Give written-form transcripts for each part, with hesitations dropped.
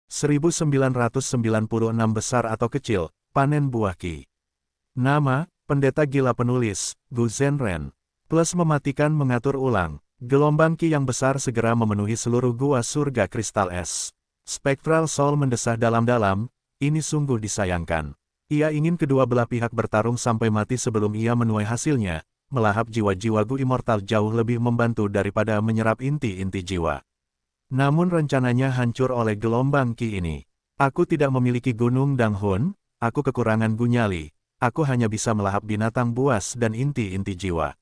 1996 besar atau kecil, panen buah Qi. Nama, pendeta gila penulis, Gu Zhenren. Plus mematikan mengatur ulang, gelombang Qi yang besar segera memenuhi seluruh gua surga kristal es. Spectral Soul mendesah dalam-dalam, ini sungguh disayangkan. Ia ingin kedua belah pihak bertarung sampai mati sebelum ia menuai hasilnya, melahap jiwa-jiwa Gu Immortal jauh lebih membantu daripada menyerap inti-inti jiwa. Namun rencananya hancur oleh gelombang Qi ini. Aku tidak memiliki gunung Danghun, aku kekurangan Gu Nyali, aku hanya bisa melahap binatang buas dan inti-inti jiwa.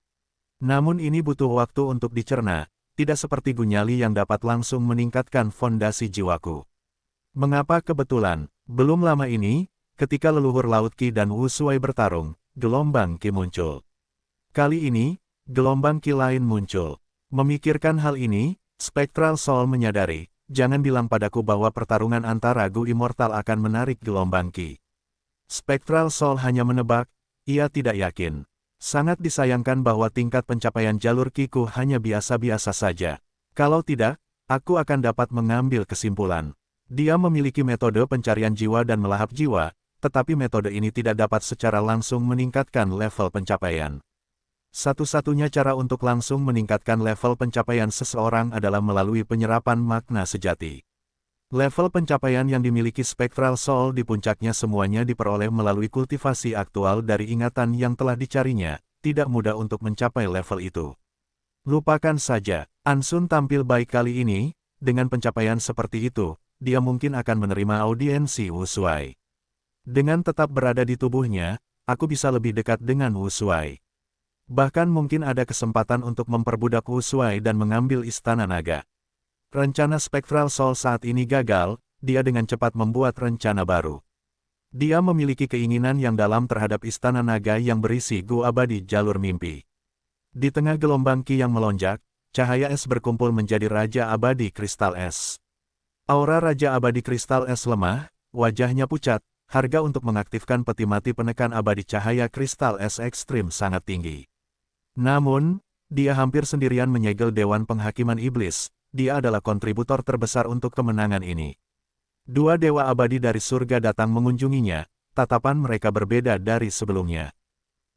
Namun ini butuh waktu untuk dicerna, tidak seperti Gu Nyali yang dapat langsung meningkatkan fondasi jiwaku. Mengapa kebetulan, belum lama ini, ketika leluhur Laut Qi dan Wu Shuai bertarung, gelombang Qi muncul. Kali ini, gelombang Qi lain muncul. Memikirkan hal ini, Spectral Soul menyadari, jangan bilang padaku bahwa pertarungan antara Gu Immortal akan menarik gelombang Qi. Spectral Soul hanya menebak, ia tidak yakin. Sangat disayangkan bahwa tingkat pencapaian jalur Qi-ku hanya biasa-biasa saja. Kalau tidak, aku akan dapat mengambil kesimpulan. Dia memiliki metode pencarian jiwa dan melahap jiwa, tetapi metode ini tidak dapat secara langsung meningkatkan level pencapaian. Satu-satunya cara untuk langsung meningkatkan level pencapaian seseorang adalah melalui penyerapan makna sejati. Level pencapaian yang dimiliki Spectral Soul di puncaknya semuanya diperoleh melalui kultivasi aktual dari ingatan yang telah dicarinya, tidak mudah untuk mencapai level itu. Lupakan saja, Ansun tampil baik kali ini, dengan pencapaian seperti itu, dia mungkin akan menerima audiensi Wu Shuai. Dengan tetap berada di tubuhnya, aku bisa lebih dekat dengan Wu Shuai. Bahkan mungkin ada kesempatan untuk memperbudak Wu Shuai dan mengambil Istana Naga. Rencana Spectral Soul saat ini gagal, dia dengan cepat membuat rencana baru. Dia memiliki keinginan yang dalam terhadap Istana Naga yang berisi Gu Abadi Jalur Mimpi. Di tengah gelombang Qi yang melonjak, cahaya es berkumpul menjadi Raja Abadi Kristal Es. Aura Raja Abadi Kristal Es lemah, wajahnya pucat, harga untuk mengaktifkan peti mati penekan abadi cahaya kristal es ekstrim sangat tinggi. Namun, dia hampir sendirian menyegel Dewan Penghakiman Iblis, dia adalah kontributor terbesar untuk kemenangan ini. Dua dewa abadi dari surga datang mengunjunginya, tatapan mereka berbeda dari sebelumnya.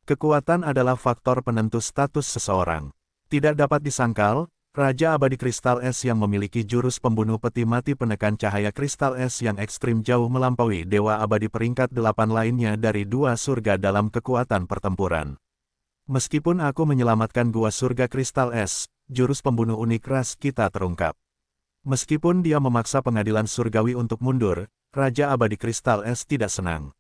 Kekuatan adalah faktor penentu status seseorang. Tidak dapat disangkal, Raja Abadi Kristal Es yang memiliki jurus pembunuh peti mati penekan cahaya kristal es yang ekstrim jauh melampaui dewa abadi peringkat 8 lainnya dari dua surga dalam kekuatan pertempuran. Meskipun aku menyelamatkan gua surga kristal es, jurus pembunuh unik ras kita terungkap. Meskipun dia memaksa pengadilan surgawi untuk mundur, Raja Abadi Kristal Es tidak senang.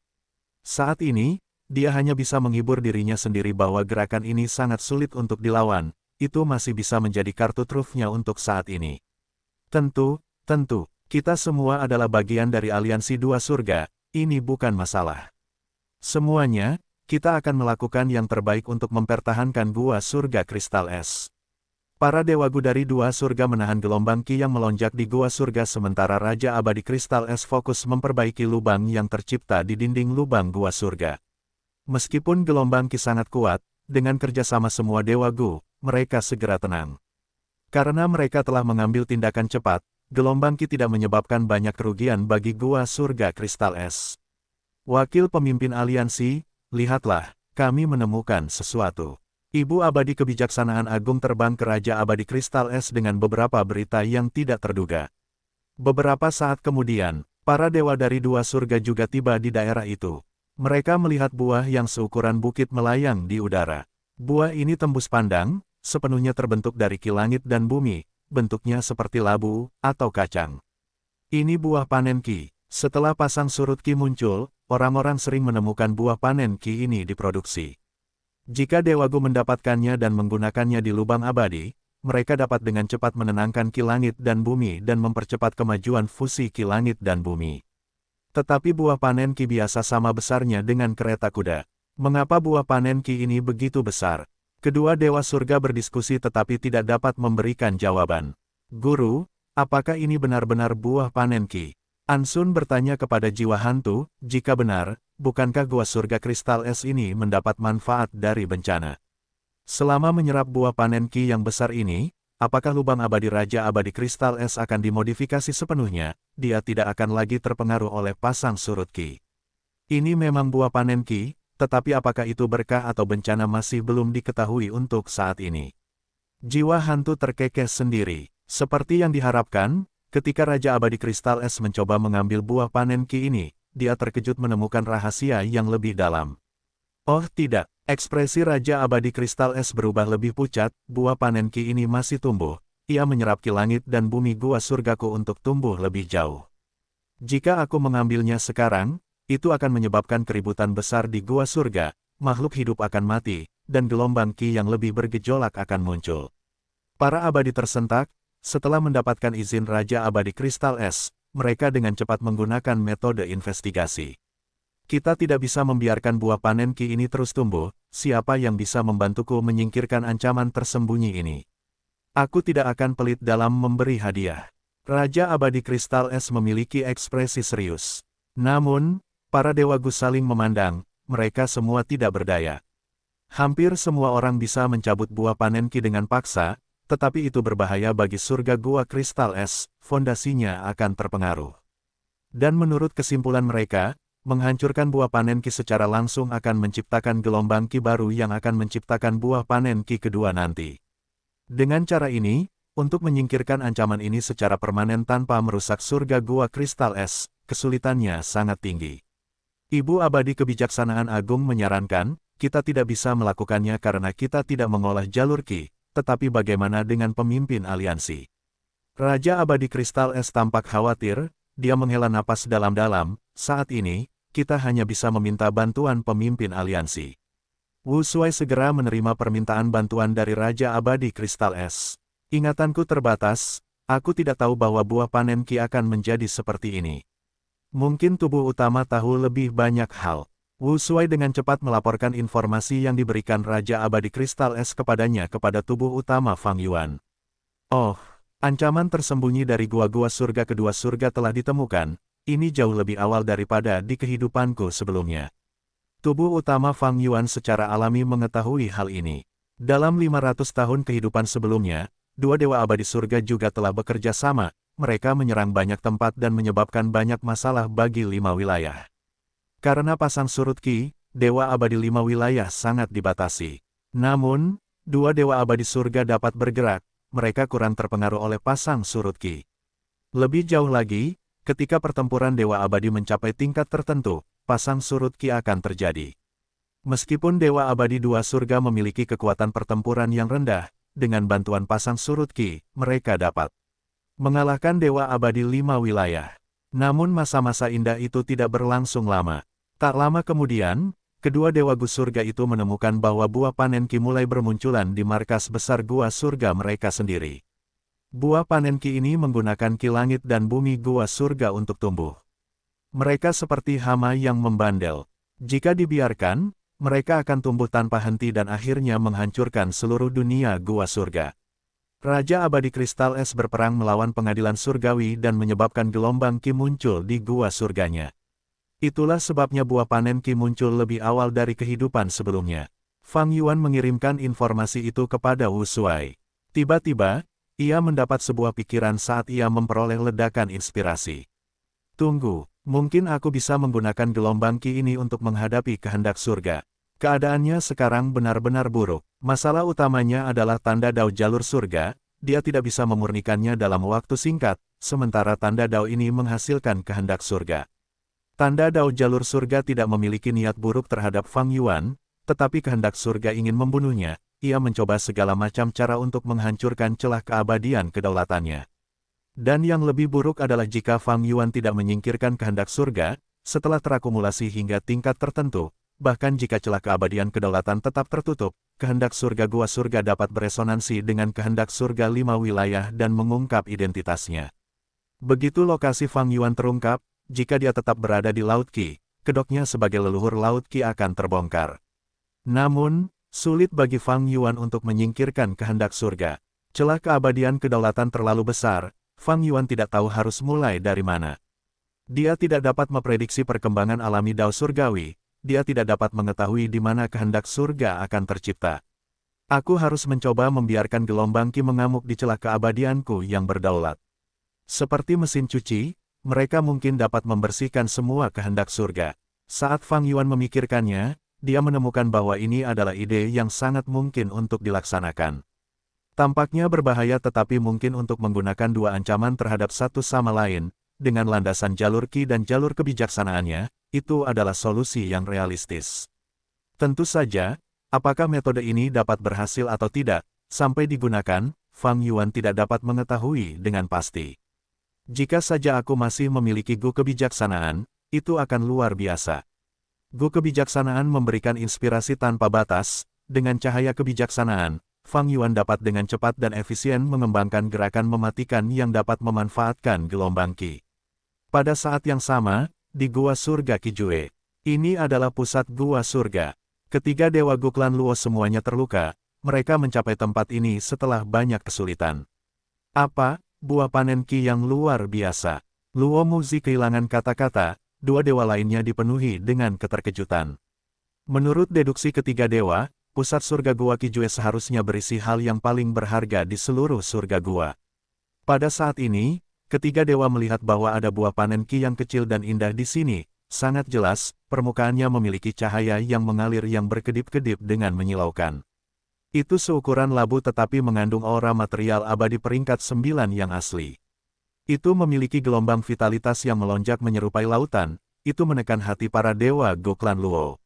Saat ini, dia hanya bisa menghibur dirinya sendiri bahwa gerakan ini sangat sulit untuk dilawan, itu masih bisa menjadi kartu trufnya untuk saat ini. Tentu, kita semua adalah bagian dari aliansi dua surga, ini bukan masalah. Semuanya, kita akan melakukan yang terbaik untuk mempertahankan gua surga kristal es. Para dewa Gu dari dua surga menahan gelombang Qi yang melonjak di gua surga sementara Raja Abadi Kristal Es fokus memperbaiki lubang yang tercipta di dinding lubang gua surga. Meskipun gelombang Qi sangat kuat, dengan kerjasama semua dewa Gu, mereka segera tenang. Karena mereka telah mengambil tindakan cepat, gelombang Qi tidak menyebabkan banyak kerugian bagi gua surga kristal es. Wakil pemimpin aliansi, lihatlah, kami menemukan sesuatu. Ibu Abadi Kebijaksanaan Agung terbang ke Raja Abadi Kristal Es dengan beberapa berita yang tidak terduga. Beberapa saat kemudian, para dewa dari dua surga juga tiba di daerah itu. Mereka melihat buah yang seukuran bukit melayang di udara. Buah ini tembus pandang, sepenuhnya terbentuk dari Qi langit dan bumi, bentuknya seperti labu atau kacang. Ini buah panen Qi. Setelah pasang surut Qi muncul, orang-orang sering menemukan buah panen Qi ini diproduksi. Jika Dewa Gu mendapatkannya dan menggunakannya di lubang abadi, mereka dapat dengan cepat menenangkan Qi langit dan bumi dan mempercepat kemajuan fusi Qi langit dan bumi. Tetapi buah panen Qi biasa sama besarnya dengan kereta kuda. Mengapa buah panen Qi ini begitu besar? Kedua dewa surga berdiskusi tetapi tidak dapat memberikan jawaban. Guru, apakah ini benar-benar buah panen Qi? Ansun bertanya kepada jiwa hantu, jika benar, bukankah gua surga kristal es ini mendapat manfaat dari bencana? Selama menyerap buah panen Qi yang besar ini, apakah lubang abadi Raja Abadi Kristal Es akan dimodifikasi sepenuhnya, dia tidak akan lagi terpengaruh oleh pasang surut Ki. Ini memang buah panen Ki, tetapi apakah itu berkah atau bencana masih belum diketahui untuk saat ini. Jiwa hantu terkekeh sendiri. Seperti yang diharapkan, ketika Raja Abadi Kristal Es mencoba mengambil buah panen Ki ini, dia terkejut menemukan rahasia yang lebih dalam. Oh tidak, ekspresi Raja Abadi Kristal Es berubah lebih pucat, buah panen Ki ini masih tumbuh. Ia menyerap Ki langit dan bumi gua surgaku untuk tumbuh lebih jauh. Jika aku mengambilnya sekarang, itu akan menyebabkan keributan besar di gua surga, makhluk hidup akan mati, dan gelombang Ki yang lebih bergejolak akan muncul. Para abadi tersentak, setelah mendapatkan izin Raja Abadi Kristal Es, mereka dengan cepat menggunakan metode investigasi. Kita tidak bisa membiarkan buah panen Ki ini terus tumbuh, siapa yang bisa membantuku menyingkirkan ancaman tersembunyi ini? Aku tidak akan pelit dalam memberi hadiah. Raja Abadi Kristal Es memiliki ekspresi serius. Namun, para dewa Gus saling memandang, mereka semua tidak berdaya. Hampir semua orang bisa mencabut buah panen Ki dengan paksa, tetapi itu berbahaya bagi surga gua Kristal Es, fondasinya akan terpengaruh. Dan menurut kesimpulan mereka, menghancurkan buah panen Ki secara langsung akan menciptakan gelombang Ki baru yang akan menciptakan buah panen Ki kedua nanti. Dengan cara ini, untuk menyingkirkan ancaman ini secara permanen tanpa merusak surga gua Kristal Es, kesulitannya sangat tinggi. Ibu Abadi Kebijaksanaan Agung menyarankan, kita tidak bisa melakukannya karena kita tidak mengolah jalur Ki, tetapi bagaimana dengan pemimpin aliansi? Raja Abadi Kristal Es tampak khawatir, dia menghela napas dalam-dalam, saat ini, kita hanya bisa meminta bantuan pemimpin aliansi. Wu Shuai segera menerima permintaan bantuan dari Raja Abadi Kristal Es. Ingatanku terbatas, aku tidak tahu bahwa buah panen Ki akan menjadi seperti ini. Mungkin tubuh utama tahu lebih banyak hal. Wu Shuai dengan cepat melaporkan informasi yang diberikan Raja Abadi Kristal Es kepadanya kepada tubuh utama Fang Yuan. Oh, ancaman tersembunyi dari gua-gua surga kedua surga telah ditemukan. Ini jauh lebih awal daripada di kehidupanku sebelumnya. Tubuh utama Fang Yuan secara alami mengetahui hal ini. Dalam 500 tahun kehidupan sebelumnya, dua dewa abadi surga juga telah bekerja sama, mereka menyerang banyak tempat dan menyebabkan banyak masalah bagi 5 wilayah. Karena pasang surut Ki, dewa abadi 5 wilayah sangat dibatasi. Namun, dua dewa abadi surga dapat bergerak, mereka kurang terpengaruh oleh pasang surut Ki. Lebih jauh lagi, ketika pertempuran Dewa Abadi mencapai tingkat tertentu, pasang surut Ki akan terjadi. Meskipun Dewa Abadi dua surga memiliki kekuatan pertempuran yang rendah, dengan bantuan pasang surut Ki, mereka dapat mengalahkan Dewa Abadi 5 wilayah. Namun masa-masa indah itu tidak berlangsung lama. Tak lama kemudian, kedua Dewa Gus surga itu menemukan bahwa buah panen Ki mulai bermunculan di markas besar gua surga mereka sendiri. Buah panen Ki ini menggunakan Ki langit dan bumi gua surga untuk tumbuh. Mereka seperti hama yang membandel. Jika dibiarkan, mereka akan tumbuh tanpa henti dan akhirnya menghancurkan seluruh dunia gua surga. Raja Abadi Kristal Es berperang melawan pengadilan surgawi dan menyebabkan gelombang Ki muncul di gua surganya. Itulah sebabnya buah panen Ki muncul lebih awal dari kehidupan sebelumnya. Fang Yuan mengirimkan informasi itu kepada Wu Shuai. Tiba-tiba, ia mendapat sebuah pikiran saat ia memperoleh ledakan inspirasi. Tunggu, mungkin aku bisa menggunakan gelombang Ki ini untuk menghadapi kehendak surga. Keadaannya sekarang benar-benar buruk. Masalah utamanya adalah tanda dao jalur surga, dia tidak bisa memurnikannya dalam waktu singkat, sementara tanda dao ini menghasilkan kehendak surga. Tanda dao jalur surga tidak memiliki niat buruk terhadap Fang Yuan, tetapi kehendak surga ingin membunuhnya. Ia mencoba segala macam cara untuk menghancurkan celah keabadian kedaulatannya. Dan yang lebih buruk adalah jika Fang Yuan tidak menyingkirkan kehendak surga, setelah terakumulasi hingga tingkat tertentu, bahkan jika celah keabadian kedaulatan tetap tertutup, kehendak surga gua surga dapat beresonansi dengan kehendak surga 5 wilayah dan mengungkap identitasnya. Begitu lokasi Fang Yuan terungkap, jika dia tetap berada di Laut Qi, kedoknya sebagai leluhur Laut Qi akan terbongkar. Namun, sulit bagi Fang Yuan untuk menyingkirkan kehendak surga. Celah keabadian kedaulatan terlalu besar, Fang Yuan tidak tahu harus mulai dari mana. Dia tidak dapat memprediksi perkembangan alami dao surgawi, dia tidak dapat mengetahui di mana kehendak surga akan tercipta. Aku harus mencoba membiarkan gelombang Qi mengamuk di celah keabadianku yang berdaulat. Seperti mesin cuci, mereka mungkin dapat membersihkan semua kehendak surga. Saat Fang Yuan memikirkannya, dia menemukan bahwa ini adalah ide yang sangat mungkin untuk dilaksanakan. Tampaknya berbahaya tetapi mungkin untuk menggunakan dua ancaman terhadap satu sama lain, dengan landasan jalur Qi dan jalur kebijaksanaannya, itu adalah solusi yang realistis. Tentu saja, apakah metode ini dapat berhasil atau tidak, sampai digunakan, Fang Yuan tidak dapat mengetahui dengan pasti. Jika saja aku masih memiliki Gu kebijaksanaan, itu akan luar biasa. Gu kebijaksanaan memberikan inspirasi tanpa batas, dengan cahaya kebijaksanaan, Fang Yuan dapat dengan cepat dan efisien mengembangkan gerakan mematikan yang dapat memanfaatkan gelombang Qi. Pada saat yang sama, di Gua Surga Qijue, ini adalah pusat Gua Surga. Ketiga Dewa Gu klan Luo semuanya terluka, mereka mencapai tempat ini setelah banyak kesulitan. Apa? Buah panen Qi yang luar biasa. Luo Muzi kehilangan kata-kata, dua dewa lainnya dipenuhi dengan keterkejutan. Menurut deduksi ketiga dewa, pusat surga Gua Qijue seharusnya berisi hal yang paling berharga di seluruh surga Gua. Pada saat ini, ketiga dewa melihat bahwa ada buah panen Qi yang kecil dan indah di sini. Sangat jelas, permukaannya memiliki cahaya yang mengalir yang berkedip-kedip dengan menyilaukan. Itu seukuran labu tetapi mengandung aura material abadi peringkat 9 yang asli. Itu memiliki gelombang vitalitas yang melonjak menyerupai lautan, itu menekan hati para dewa Gu klan Luo.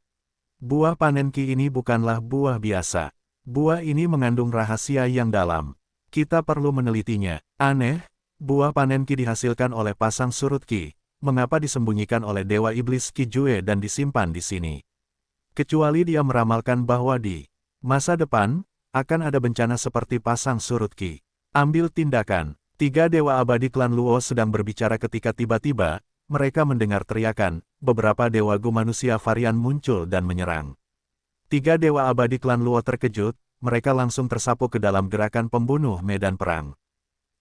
Buah panen Qi ini bukanlah buah biasa. Buah ini mengandung rahasia yang dalam. Kita perlu menelitinya. Aneh, buah panen Qi dihasilkan oleh pasang surut Qi. Mengapa disembunyikan oleh Dewa Iblis Qijue dan disimpan di sini? Kecuali dia meramalkan bahwa di masa depan, akan ada bencana seperti pasang surut Qi. Ambil tindakan. Tiga dewa abadi klan Luo sedang berbicara ketika tiba-tiba, mereka mendengar teriakan, beberapa dewa Gu manusia varian muncul dan menyerang. Tiga dewa abadi klan Luo terkejut, mereka langsung tersapu ke dalam gerakan pembunuh medan perang.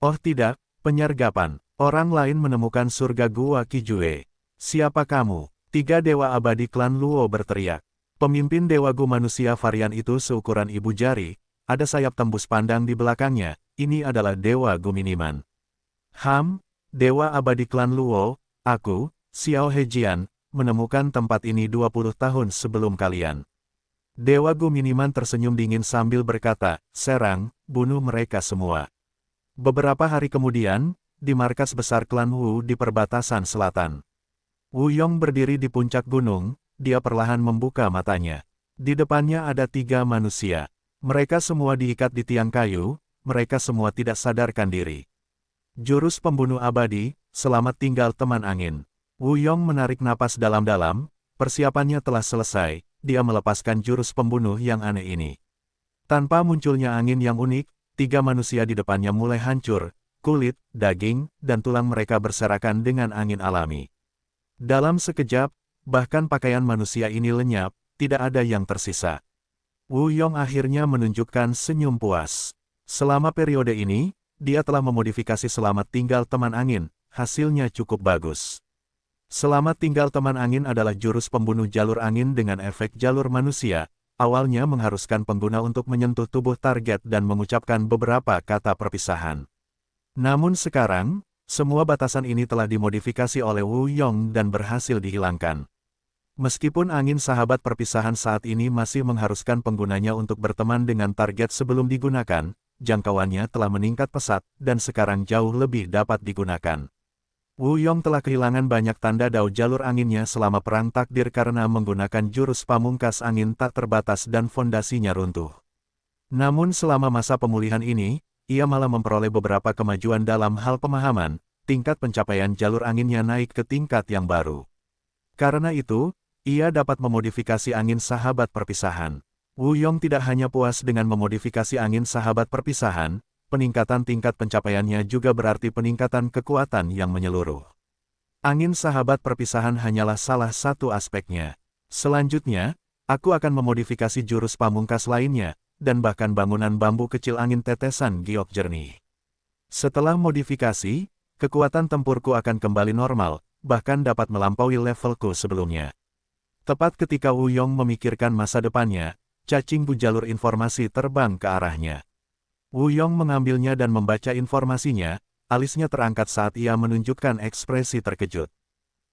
Oh tidak, penyergapan. Orang lain menemukan surga Gua Qijue. Siapa kamu? Tiga dewa abadi klan Luo berteriak. Pemimpin dewa Gu manusia varian itu seukuran ibu jari, ada sayap tembus pandang di belakangnya, ini adalah dewa Gu Miniman. Dewa abadi klan Luo, aku, Xiao Hejian, menemukan tempat ini 20 tahun sebelum kalian. Dewa Gu Miniman tersenyum dingin sambil berkata, serang, bunuh mereka semua. Beberapa hari kemudian, di markas besar klan Wu di perbatasan selatan. Wu Yong berdiri di puncak gunung, dia perlahan membuka matanya. Di depannya ada tiga manusia. Mereka semua diikat di tiang kayu, mereka semua tidak sadarkan diri. Jurus pembunuh abadi, selamat tinggal teman angin. Wu Yong menarik napas dalam-dalam, persiapannya telah selesai, dia melepaskan jurus pembunuh yang aneh ini. Tanpa munculnya angin yang unik, tiga manusia di depannya mulai hancur, kulit, daging, dan tulang mereka berserakan dengan angin alami. Dalam sekejap, bahkan pakaian manusia ini lenyap, tidak ada yang tersisa. Wu Yong akhirnya menunjukkan senyum puas. Selama periode ini, dia telah memodifikasi selamat tinggal teman angin, hasilnya cukup bagus. Selamat tinggal teman angin adalah jurus pembunuh jalur angin dengan efek jalur manusia, awalnya mengharuskan pengguna untuk menyentuh tubuh target dan mengucapkan beberapa kata perpisahan. Namun sekarang, semua batasan ini telah dimodifikasi oleh Wu Yong dan berhasil dihilangkan. Meskipun angin sahabat perpisahan saat ini masih mengharuskan penggunanya untuk berteman dengan target sebelum digunakan, jangkauannya telah meningkat pesat dan sekarang jauh lebih dapat digunakan. Wu Yong telah kehilangan banyak tanda dao jalur anginnya selama perang takdir karena menggunakan jurus pamungkas angin tak terbatas dan fondasinya runtuh. Namun selama masa pemulihan ini, ia malah memperoleh beberapa kemajuan dalam hal pemahaman, tingkat pencapaian jalur anginnya naik ke tingkat yang baru. Karena itu, ia dapat memodifikasi angin sahabat perpisahan. Wu Yong tidak hanya puas dengan memodifikasi angin sahabat perpisahan, peningkatan tingkat pencapaiannya juga berarti peningkatan kekuatan yang menyeluruh. Angin sahabat perpisahan hanyalah salah satu aspeknya. Selanjutnya, aku akan memodifikasi jurus pamungkas lainnya, dan bahkan bangunan bambu kecil angin tetesan giok jernih. Setelah modifikasi, kekuatan tempurku akan kembali normal, bahkan dapat melampaui levelku sebelumnya. Tepat ketika Wu Yong memikirkan masa depannya, cacing bu jalur informasi terbang ke arahnya. Wu Yong mengambilnya dan membaca informasinya, alisnya terangkat saat ia menunjukkan ekspresi terkejut.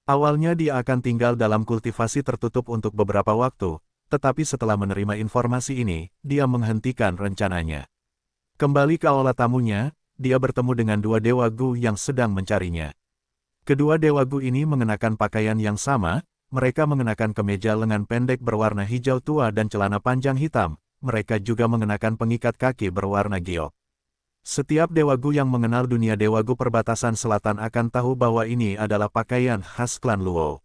Awalnya dia akan tinggal dalam kultivasi tertutup untuk beberapa waktu, tetapi setelah menerima informasi ini, dia menghentikan rencananya. Kembali ke aula tamunya, dia bertemu dengan dua Dewa Gu yang sedang mencarinya. Kedua Dewa Gu ini mengenakan pakaian yang sama, mereka mengenakan kemeja lengan pendek berwarna hijau tua dan celana panjang hitam, mereka juga mengenakan pengikat kaki berwarna giok. Setiap Dewa Gu yang mengenal dunia Dewa Gu perbatasan selatan akan tahu bahwa ini adalah pakaian khas klan Luo.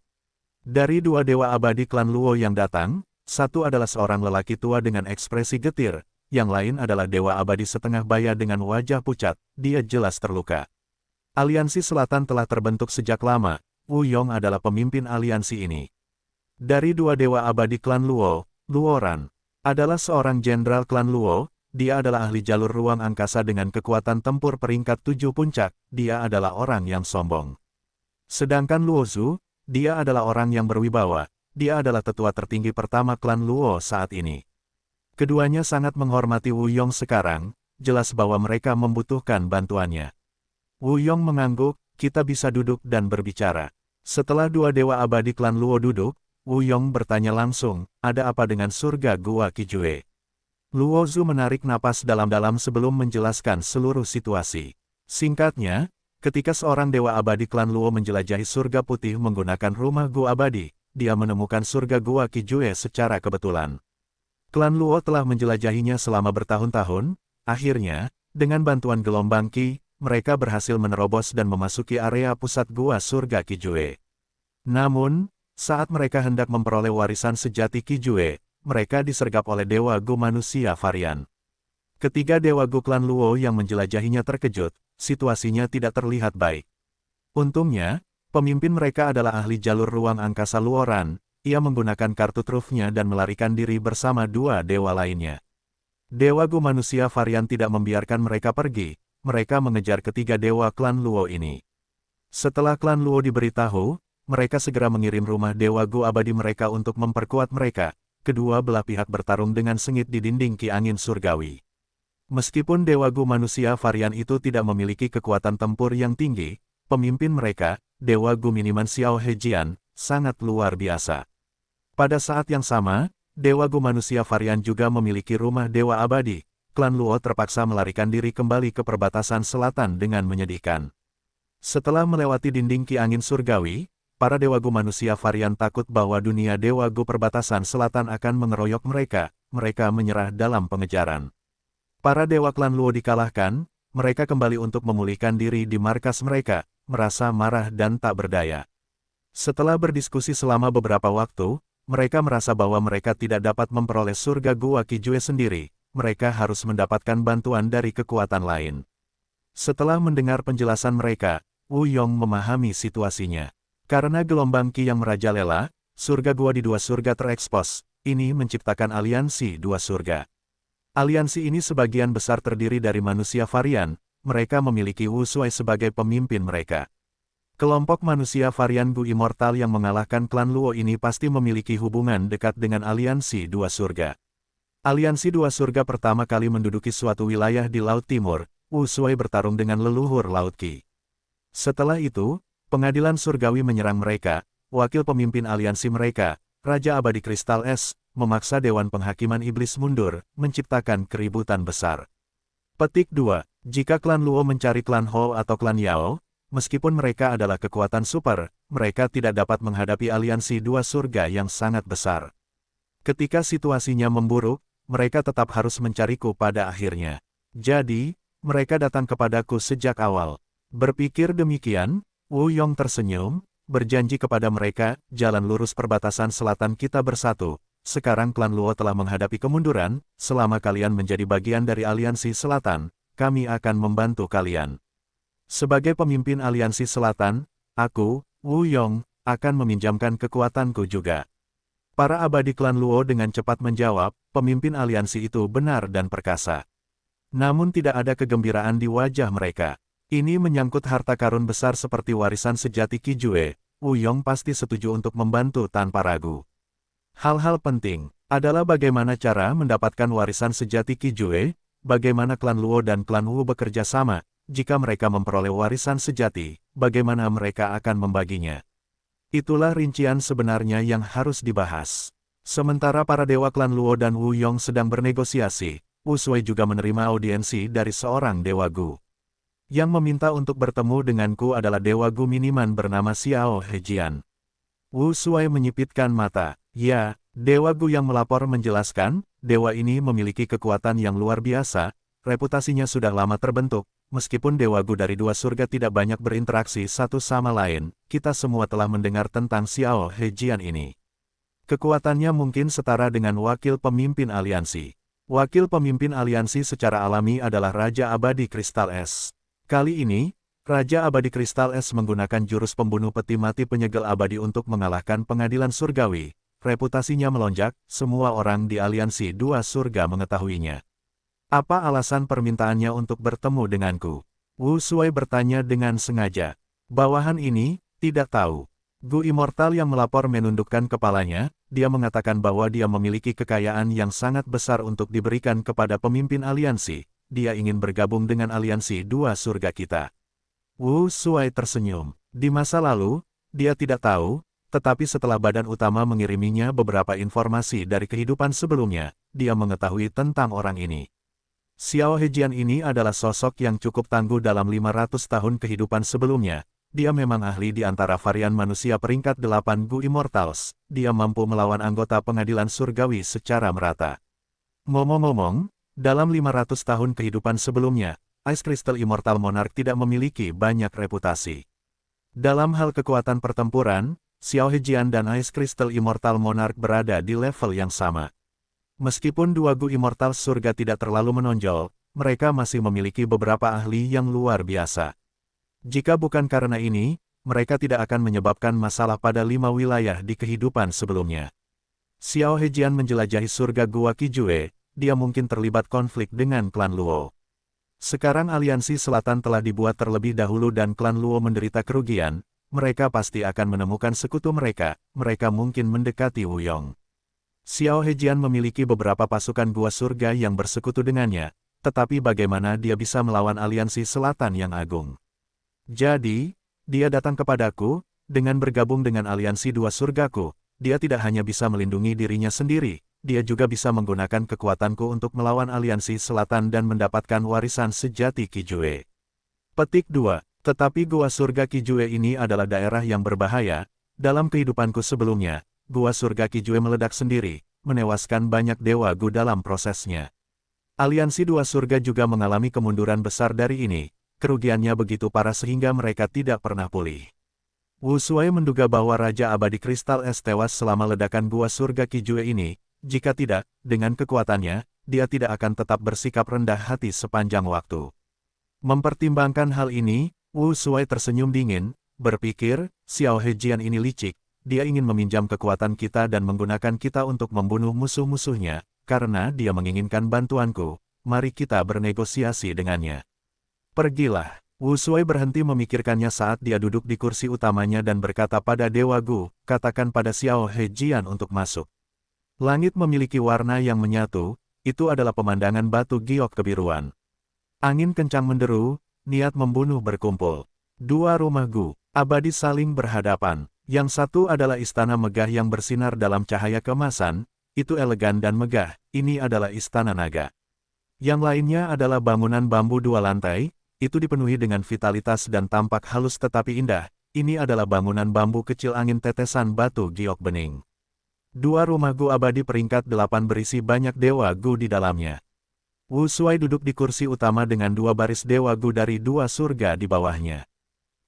Dari dua Dewa abadi klan Luo yang datang, satu adalah seorang lelaki tua dengan ekspresi getir, yang lain adalah Dewa abadi setengah baya dengan wajah pucat, dia jelas terluka. Aliansi Selatan telah terbentuk sejak lama, Wu Yong adalah pemimpin aliansi ini. Dari dua Dewa abadi klan Luo, Luoran adalah seorang jenderal klan Luo, dia adalah ahli jalur ruang angkasa dengan kekuatan tempur peringkat 7 puncak, dia adalah orang yang sombong. Sedangkan Luo Zhu, dia adalah orang yang berwibawa, dia adalah tetua tertinggi pertama klan Luo saat ini. Keduanya sangat menghormati Wu Yong sekarang, jelas bahwa mereka membutuhkan bantuannya. Wu Yong mengangguk, kita bisa duduk dan berbicara. Setelah dua Dewa abadi klan Luo duduk, Wu Yong bertanya langsung, ada apa dengan surga Gua Qijue? Luo Zhu menarik napas dalam-dalam sebelum menjelaskan seluruh situasi. Singkatnya, ketika seorang Dewa abadi klan Luo menjelajahi surga putih menggunakan rumah Gua abadi, dia menemukan surga Gua Qijue secara kebetulan. Klan Luo telah menjelajahinya selama bertahun-tahun, akhirnya, dengan bantuan gelombang Qi, mereka berhasil menerobos dan memasuki area pusat Gua Surga Qijue. Namun, saat mereka hendak memperoleh warisan sejati Qijue, mereka disergap oleh Dewa Gu manusia varian. Ketiga Dewa Gu klan Luo yang menjelajahinya terkejut, situasinya tidak terlihat baik. Untungnya, pemimpin mereka adalah ahli jalur ruang angkasa Luoran, ia menggunakan kartu trufnya dan melarikan diri bersama dua dewa lainnya. Dewa Gu manusia varian tidak membiarkan mereka pergi, mereka mengejar ketiga dewa klan Luo ini. Setelah klan Luo diberitahu, mereka segera mengirim rumah Dewa Gu abadi mereka untuk memperkuat mereka. Kedua belah pihak bertarung dengan sengit di dinding Ki Angin Surgawi. Meskipun Dewa Gu manusia varian itu tidak memiliki kekuatan tempur yang tinggi, pemimpin mereka, Dewa Gu Miniman Xiao Hejian, sangat luar biasa. Pada saat yang sama, Dewa Gu manusia varian juga memiliki rumah Dewa abadi. Klan Luo terpaksa melarikan diri kembali ke perbatasan selatan dengan menyedihkan. Setelah melewati dinding Ki Angin Surgawi, para Dewa Gu manusia varian takut bahwa dunia Dewa Gu perbatasan selatan akan mengeroyok mereka, mereka menyerah dalam pengejaran. Para Dewa klan Luo dikalahkan, mereka kembali untuk memulihkan diri di markas mereka, merasa marah dan tak berdaya. Setelah berdiskusi selama beberapa waktu, mereka merasa bahwa mereka tidak dapat memperoleh surga Gua Qijue sendiri. Mereka harus mendapatkan bantuan dari kekuatan lain. Setelah mendengar penjelasan mereka, Wu Yong memahami situasinya. Karena gelombang Qi yang merajalela, surga Gua di dua surga terekspos, ini menciptakan aliansi dua surga. Aliansi ini sebagian besar terdiri dari manusia varian, mereka memiliki Wu Shuai sebagai pemimpin mereka. Kelompok manusia varian Gu Immortal yang mengalahkan klan Luo ini pasti memiliki hubungan dekat dengan aliansi dua surga. Aliansi dua surga pertama kali menduduki suatu wilayah di Laut Timur, Wu Shuai bertarung dengan leluhur Laut Qi. Setelah itu, pengadilan surgawi menyerang mereka, wakil pemimpin aliansi mereka, Raja Abadi Kristal Es, memaksa Dewan Penghakiman Iblis mundur, menciptakan keributan besar. Petik 2. Jika klan Luo mencari klan Hou atau klan Yao, meskipun mereka adalah kekuatan super, mereka tidak dapat menghadapi aliansi dua surga yang sangat besar. Ketika situasinya memburuk, mereka tetap harus mencariku pada akhirnya. Jadi, mereka datang kepadaku sejak awal. Berpikir demikian, Wu Yong tersenyum, berjanji kepada mereka, jalan lurus perbatasan selatan kita bersatu. Sekarang klan Luo telah menghadapi kemunduran, selama kalian menjadi bagian dari aliansi selatan, kami akan membantu kalian. Sebagai pemimpin aliansi selatan, aku, Wu Yong, akan meminjamkan kekuatanku juga. Para abadi klan Luo dengan cepat menjawab, pemimpin aliansi itu benar dan perkasa. Namun tidak ada kegembiraan di wajah mereka. Ini menyangkut harta karun besar seperti warisan sejati Qijue, Wu Yong pasti setuju untuk membantu tanpa ragu. Hal-hal penting, adalah bagaimana cara mendapatkan warisan sejati Qijue, bagaimana klan Luo dan klan Wu bekerja sama, jika mereka memperoleh warisan sejati, bagaimana mereka akan membaginya. Itulah rincian sebenarnya yang harus dibahas. Sementara para dewa klan Luo dan Wu Yong sedang bernegosiasi, Wu Sui juga menerima audiensi dari seorang dewa Gu. Yang meminta untuk bertemu denganku adalah dewa Gu Miniman bernama Xiao Hejian. Wu Sui menyipitkan mata. Ya, dewa Gu yang melapor menjelaskan, dewa ini memiliki kekuatan yang luar biasa, reputasinya sudah lama terbentuk, meskipun dewa Gu dari dua surga tidak banyak berinteraksi satu sama lain, kita semua telah mendengar tentang Xiao Hejian ini. Kekuatannya mungkin setara dengan wakil pemimpin aliansi. Wakil pemimpin aliansi secara alami adalah Raja Abadi Kristal Es. Kali ini, Raja Abadi Kristal Es menggunakan jurus pembunuh peti mati penyegel abadi untuk mengalahkan pengadilan surgawi. Reputasinya melonjak, semua orang di aliansi dua surga mengetahuinya. Apa alasan permintaannya untuk bertemu denganku? Wu Sui bertanya dengan sengaja. Bawahan ini, tidak tahu. Gu Immortal yang melapor menundukkan kepalanya, dia mengatakan bahwa dia memiliki kekayaan yang sangat besar untuk diberikan kepada pemimpin aliansi, dia ingin bergabung dengan aliansi dua surga kita. Wu Sui tersenyum. Di masa lalu, dia tidak tahu, tetapi setelah badan utama mengiriminya beberapa informasi dari kehidupan sebelumnya, dia mengetahui tentang orang ini. Xiao Hejian ini adalah sosok yang cukup tangguh dalam 500 tahun kehidupan sebelumnya. Dia memang ahli di antara varian manusia peringkat 8 Gu Immortals. Dia mampu melawan anggota pengadilan surgawi secara merata. Ngomong-ngomong, dalam 500 tahun kehidupan sebelumnya, Ice Crystal Immortal Monarch tidak memiliki banyak reputasi. Dalam hal kekuatan pertempuran, Xiao Hejian dan Ice Crystal Immortal Monarch berada di level yang sama. Meskipun dua Gu Immortal surga tidak terlalu menonjol, mereka masih memiliki beberapa ahli yang luar biasa. Jika bukan karena ini, mereka tidak akan menyebabkan masalah pada 5 wilayah di kehidupan sebelumnya. Xiao Hejian menjelajahi surga Gua Qijue, dia mungkin terlibat konflik dengan klan Luo. Sekarang aliansi selatan telah dibuat terlebih dahulu dan klan Luo menderita kerugian, mereka pasti akan menemukan sekutu mereka mungkin mendekati Wu Yong. Xiao Hejian memiliki beberapa pasukan gua surga yang bersekutu dengannya, tetapi bagaimana dia bisa melawan aliansi selatan yang agung? Jadi, dia datang kepadaku, dengan bergabung dengan aliansi dua surgaku, dia tidak hanya bisa melindungi dirinya sendiri, dia juga bisa menggunakan kekuatanku untuk melawan aliansi selatan dan mendapatkan warisan sejati Qijue. Petik 2. Tetapi gua surga Qijue ini adalah daerah yang berbahaya. Dalam kehidupanku sebelumnya, gua surga Qijue meledak sendiri, menewaskan banyak dewa Gu dalam prosesnya. Aliansi dua surga juga mengalami kemunduran besar dari ini, kerugiannya begitu parah sehingga mereka tidak pernah pulih. Wu Sui menduga bahwa Raja Abadi Kristal Es tewas selama ledakan gua surga Qijue ini, jika tidak, dengan kekuatannya, dia tidak akan tetap bersikap rendah hati sepanjang waktu. Mempertimbangkan hal ini, Wu Sui tersenyum dingin, berpikir, Xiao Hejian ini licik, dia ingin meminjam kekuatan kita dan menggunakan kita untuk membunuh musuh-musuhnya, karena dia menginginkan bantuanku, mari kita bernegosiasi dengannya. Pergilah. Wu Sui berhenti memikirkannya saat dia duduk di kursi utamanya dan berkata pada Dewa Gu, katakan pada Xiao Hejian untuk masuk. Langit memiliki warna yang menyatu, itu adalah pemandangan batu giok kebiruan. Angin kencang menderu, niat membunuh berkumpul. Dua rumah Gu abadi saling berhadapan. Yang satu adalah istana megah yang bersinar dalam cahaya keemasan, itu elegan dan megah, ini adalah istana naga. Yang lainnya adalah bangunan bambu dua lantai, itu dipenuhi dengan vitalitas dan tampak halus tetapi indah, ini adalah bangunan bambu kecil angin tetesan batu giok bening. Dua rumah Gu abadi peringkat 8 berisi banyak dewa Gu di dalamnya. Wu Sui duduk di kursi utama dengan dua baris dewa Gu dari dua surga di bawahnya.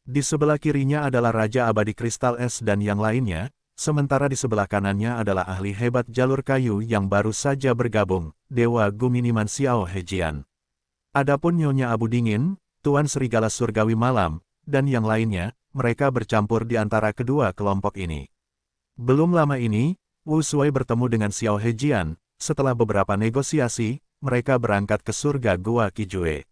Di sebelah kirinya adalah Raja Abadi Kristal Es dan yang lainnya, sementara di sebelah kanannya adalah ahli hebat jalur kayu yang baru saja bergabung, Dewa Gu Miniman Xiao Hejian. Adapun Nyonya Abu Dingin, Tuan Serigala Surgawi Malam, dan yang lainnya, mereka bercampur di antara kedua kelompok ini. Belum lama ini, Wu Sui bertemu dengan Xiao Hejian, setelah beberapa negosiasi, mereka berangkat ke surga Gua Qijue.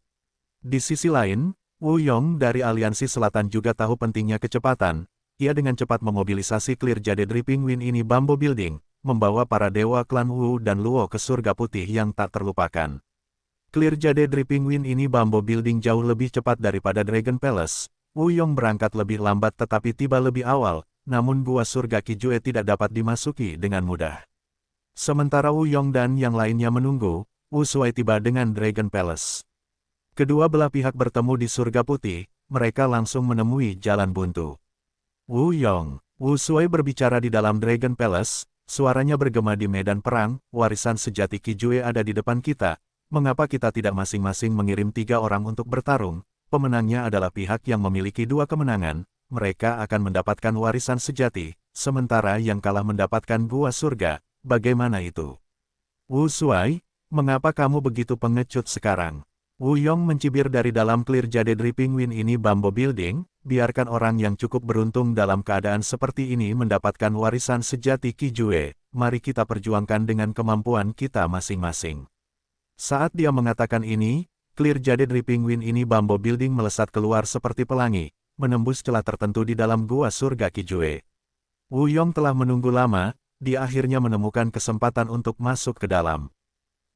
Di sisi lain, Wu Yong dari Aliansi Selatan juga tahu pentingnya kecepatan, ia dengan cepat memobilisasi Clear Jade Dripping Wind ini Bamboo Building, membawa para dewa klan Wu dan Luo ke surga putih yang tak terlupakan. Clear Jade Dripping Wind ini Bamboo Building jauh lebih cepat daripada Dragon Palace. Wu Yong berangkat lebih lambat tetapi tiba lebih awal, namun gua surga Qijue tidak dapat dimasuki dengan mudah. Sementara Wu Yong dan yang lainnya menunggu, Wu Shuai tiba dengan Dragon Palace. Kedua belah pihak bertemu di surga putih, mereka langsung menemui jalan buntu. Wu Yong, Wu Shuai berbicara di dalam Dragon Palace, suaranya bergema di medan perang, warisan sejati Qijue ada di depan kita. Mengapa kita tidak masing-masing mengirim 3 orang untuk bertarung? Pemenangnya adalah pihak yang memiliki 2 kemenangan, mereka akan mendapatkan warisan sejati, sementara yang kalah mendapatkan gua surga. Bagaimana itu? Wu Shuai, mengapa kamu begitu pengecut sekarang? Wu Yong mencibir dari dalam Clear Jade Dripping Wind ini Bamboo Building, biarkan orang yang cukup beruntung dalam keadaan seperti ini mendapatkan warisan sejati Qijue, mari kita perjuangkan dengan kemampuan kita masing-masing. Saat dia mengatakan ini, Clear Jade Dripping Wind ini Bamboo Building melesat keluar seperti pelangi, menembus celah tertentu di dalam gua surga Qijue. Wu Yong telah menunggu lama, dia akhirnya menemukan kesempatan untuk masuk ke dalam.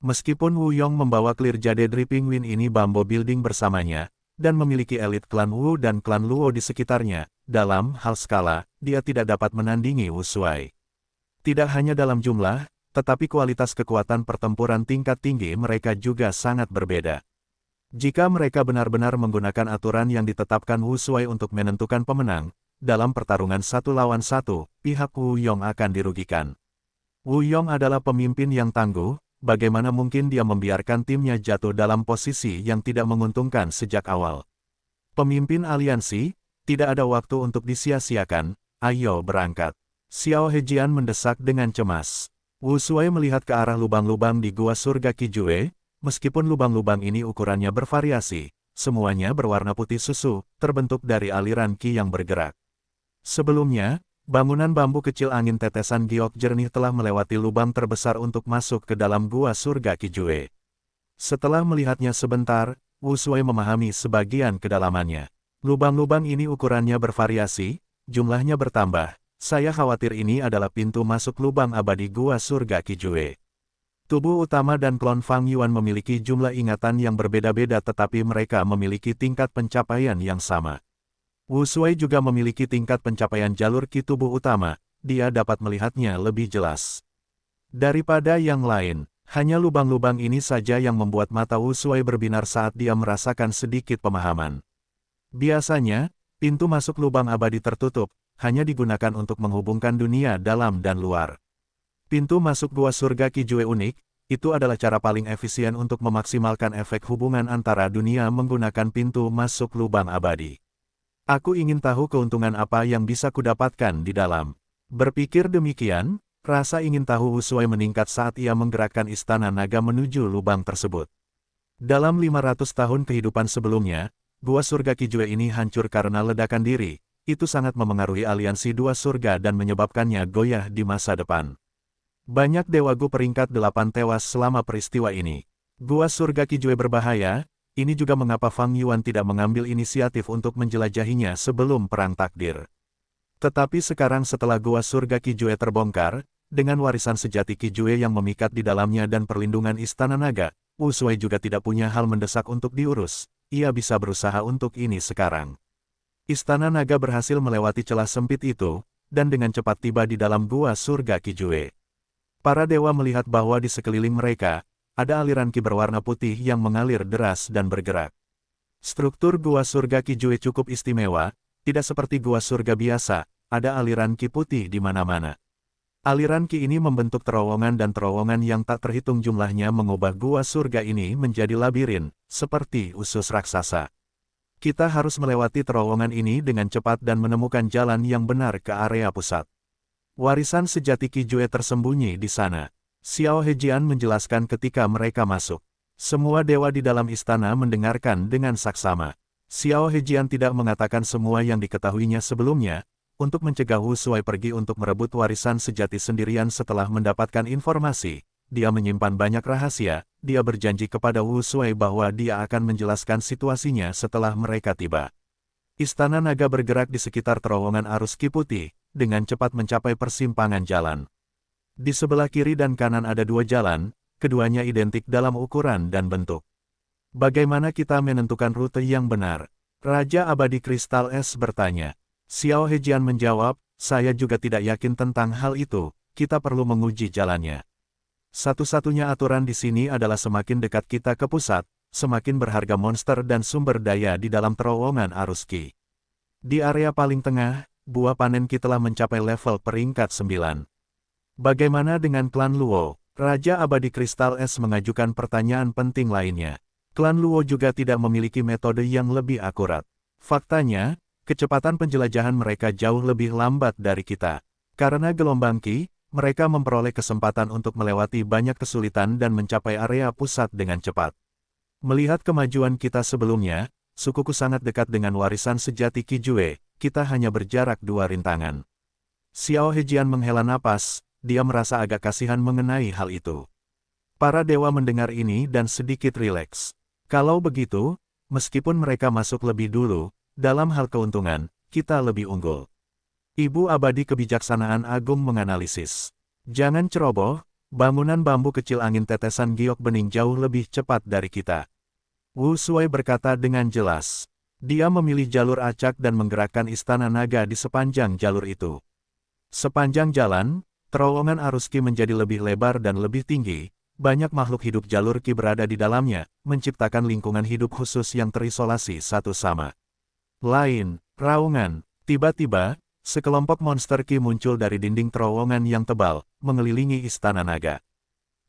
Meskipun Wu Yong membawa Clear Jade Dripping Wind ini Bamboo Building bersamanya, dan memiliki elit klan Wu dan klan Luo di sekitarnya, dalam hal skala, dia tidak dapat menandingi Wu Shuai. Tidak hanya dalam jumlah, tetapi kualitas kekuatan pertempuran tingkat tinggi mereka juga sangat berbeda. Jika mereka benar-benar menggunakan aturan yang ditetapkan Wu Shuai untuk menentukan pemenang, dalam pertarungan 1 lawan 1, pihak Wu Yong akan dirugikan. Wu Yong adalah pemimpin yang tangguh, bagaimana mungkin dia membiarkan timnya jatuh dalam posisi yang tidak menguntungkan sejak awal. Pemimpin aliansi, tidak ada waktu untuk disia-siakan, ayo berangkat. Xiao Hejian mendesak dengan cemas. Wu Shuai melihat ke arah lubang-lubang di gua surga Qijue, meskipun lubang-lubang ini ukurannya bervariasi, semuanya berwarna putih susu, terbentuk dari aliran Qi yang bergerak. Sebelumnya, bangunan bambu kecil angin tetesan giok jernih telah melewati lubang terbesar untuk masuk ke dalam gua surga Qijue. Setelah melihatnya sebentar, Wu Shuai memahami sebagian kedalamannya. Lubang-lubang ini ukurannya bervariasi, jumlahnya bertambah. Saya khawatir ini adalah pintu masuk lubang abadi gua surga Qijue. Tubuh utama dan klon Fang Yuan memiliki jumlah ingatan yang berbeda-beda tetapi mereka memiliki tingkat pencapaian yang sama. Wu Shuai juga memiliki tingkat pencapaian jalur Qi tubuh utama, dia dapat melihatnya lebih jelas. Daripada yang lain, hanya lubang-lubang ini saja yang membuat mata Wu Shuai berbinar saat dia merasakan sedikit pemahaman. Biasanya, pintu masuk lubang abadi tertutup, hanya digunakan untuk menghubungkan dunia dalam dan luar. Pintu masuk gua surga Qijue unik, itu adalah cara paling efisien untuk memaksimalkan efek hubungan antara dunia menggunakan pintu masuk lubang abadi. Aku ingin tahu keuntungan apa yang bisa kudapatkan di dalam. Berpikir demikian, rasa ingin tahu Wu Shuai meningkat saat ia menggerakkan istana naga menuju lubang tersebut. Dalam 500 tahun kehidupan sebelumnya, gua surga Qijue ini hancur karena ledakan diri. Itu sangat memengaruhi aliansi 2 surga dan menyebabkannya goyah di masa depan. Banyak dewa Gu peringkat 8 tewas selama peristiwa ini. Gua surga Qijue berbahaya, ini juga mengapa Fang Yuan tidak mengambil inisiatif untuk menjelajahinya sebelum perang takdir. Tetapi sekarang setelah gua surga Qijue terbongkar, dengan warisan sejati Qijue yang memikat di dalamnya dan perlindungan istana naga, Wu Shuai juga tidak punya hal mendesak untuk diurus, ia bisa berusaha untuk ini sekarang. Istana naga berhasil melewati celah sempit itu, dan dengan cepat tiba di dalam gua surga Qijue. Para dewa melihat bahwa di sekeliling mereka, ada aliran Qi berwarna putih yang mengalir deras dan bergerak. Struktur gua surga Qijue cukup istimewa, tidak seperti gua surga biasa, ada aliran Qi putih di mana-mana. Aliran Qi ini membentuk terowongan dan terowongan yang tak terhitung jumlahnya mengubah gua surga ini menjadi labirin, seperti usus raksasa. Kita harus melewati terowongan ini dengan cepat dan menemukan jalan yang benar ke area pusat. Warisan sejati Qijue tersembunyi di sana. Xiao Hejian menjelaskan ketika mereka masuk. Semua dewa di dalam istana mendengarkan dengan saksama. Xiao Hejian tidak mengatakan semua yang diketahuinya sebelumnya, untuk mencegah Wu Shuai pergi untuk merebut warisan sejati sendirian setelah mendapatkan informasi. Dia menyimpan banyak rahasia, dia berjanji kepada Wu Shuai bahwa dia akan menjelaskan situasinya setelah mereka tiba. Istana naga bergerak di sekitar terowongan arus Qi putih, dengan cepat mencapai persimpangan jalan. Di sebelah kiri dan kanan ada dua jalan, keduanya identik dalam ukuran dan bentuk. Bagaimana kita menentukan rute yang benar? Raja Abadi Kristal Es bertanya. Xiao Hejian menjawab, saya juga tidak yakin tentang hal itu, kita perlu menguji jalannya. Satu-satunya aturan di sini adalah semakin dekat kita ke pusat, semakin berharga monster dan sumber daya di dalam terowongan arus Qi. Di area paling tengah, buah panen Qi telah mencapai level peringkat 9. Bagaimana dengan klan Luo? Raja Abadi Kristal Es mengajukan pertanyaan penting lainnya. Klan Luo juga tidak memiliki metode yang lebih akurat. Faktanya, kecepatan penjelajahan mereka jauh lebih lambat dari kita. Karena gelombang Qi, mereka memperoleh kesempatan untuk melewati banyak kesulitan dan mencapai area pusat dengan cepat. Melihat kemajuan kita sebelumnya, sukuku sangat dekat dengan warisan sejati Qi Jue, kita hanya berjarak 2 rintangan. Xiao Hejian menghela napas, dia merasa agak kasihan mengenai hal itu. Para dewa mendengar ini dan sedikit rileks. Kalau begitu, meskipun mereka masuk lebih dulu, dalam hal keuntungan, kita lebih unggul. Ibu Abadi Kebijaksanaan Agung menganalisis. Jangan ceroboh, bangunan bambu kecil angin tetesan giok bening jauh lebih cepat dari kita. Wu Shuai berkata dengan jelas. Dia memilih jalur acak dan menggerakkan istana naga di sepanjang jalur itu. Sepanjang jalan, terowongan arus Qi menjadi lebih lebar dan lebih tinggi. Banyak makhluk hidup jalur Qi berada di dalamnya, menciptakan lingkungan hidup khusus yang terisolasi satu sama lain. Raungan. Tiba-tiba, sekelompok monster Qi muncul dari dinding terowongan yang tebal, mengelilingi istana naga.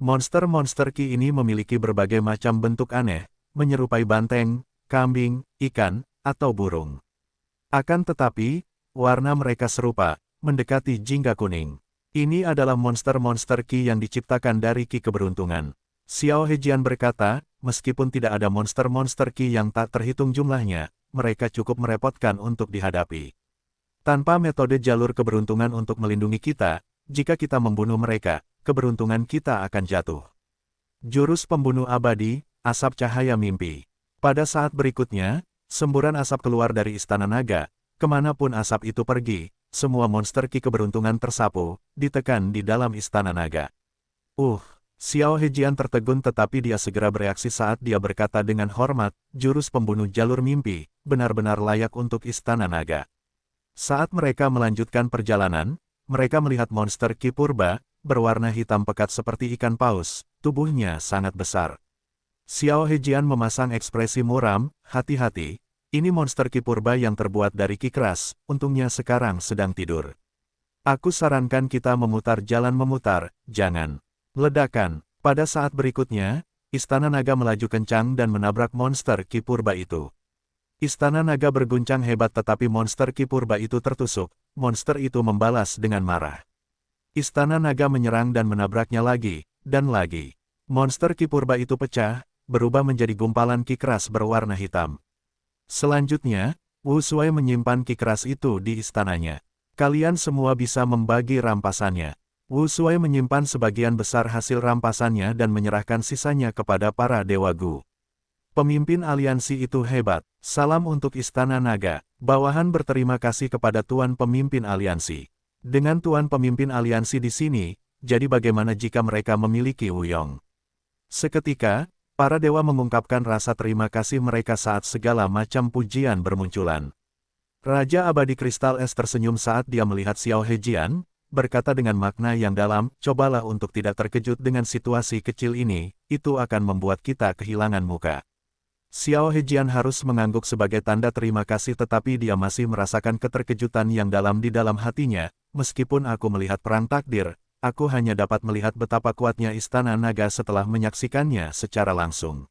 Monster-monster Qi ini memiliki berbagai macam bentuk aneh, menyerupai banteng, kambing, ikan, atau burung. Akan tetapi, warna mereka serupa, mendekati jingga kuning. Ini adalah monster-monster Qi yang diciptakan dari Qi keberuntungan. Xiao Hejian berkata, meskipun tidak ada monster-monster Qi yang tak terhitung jumlahnya, mereka cukup merepotkan untuk dihadapi. Tanpa metode jalur keberuntungan untuk melindungi kita, jika kita membunuh mereka, keberuntungan kita akan jatuh. Jurus pembunuh abadi, asap cahaya mimpi. Pada saat berikutnya, semburan asap keluar dari istana naga, kemanapun asap itu pergi. Semua monster Qi keberuntungan tersapu, ditekan di dalam istana naga. Xiao Hejian tertegun tetapi dia segera bereaksi saat dia berkata dengan hormat, jurus pembunuh jalur mimpi, benar-benar layak untuk istana naga. Saat mereka melanjutkan perjalanan, mereka melihat monster Qi purba, berwarna hitam pekat seperti ikan paus, tubuhnya sangat besar. Xiao Hejian memasang ekspresi muram, hati-hati. Ini monster Qi purba yang terbuat dari Qi keras, untungnya sekarang sedang tidur. Aku sarankan kita memutar jalan memutar, jangan. Ledakan. Pada saat berikutnya, istana naga melaju kencang dan menabrak monster Qi purba itu. Istana naga berguncang hebat tetapi monster Qi purba itu tertusuk, monster itu membalas dengan marah. Istana naga menyerang dan menabraknya lagi, dan lagi. Monster Qi purba itu pecah, berubah menjadi gumpalan Qi keras berwarna hitam. Selanjutnya, Wu Shuai menyimpan Qi keras itu di istananya. Kalian semua bisa membagi rampasannya. Wu Shuai menyimpan sebagian besar hasil rampasannya dan menyerahkan sisanya kepada para dewa Gu. Pemimpin aliansi itu hebat. Salam untuk Istana Naga. Bawahan berterima kasih kepada Tuan Pemimpin Aliansi. Dengan Tuan Pemimpin Aliansi di sini, jadi bagaimana jika mereka memiliki Wuyong? Seketika, para dewa mengungkapkan rasa terima kasih mereka saat segala macam pujian bermunculan. Raja Abadi Kristal Es tersenyum saat dia melihat Xiao Hejian, berkata dengan makna yang dalam, cobalah untuk tidak terkejut dengan situasi kecil ini, itu akan membuat kita kehilangan muka. Xiao Hejian harus mengangguk sebagai tanda terima kasih tetapi dia masih merasakan keterkejutan yang dalam di dalam hatinya, meskipun aku melihat perang takdir. Aku hanya dapat melihat betapa kuatnya Istana Naga setelah menyaksikannya secara langsung.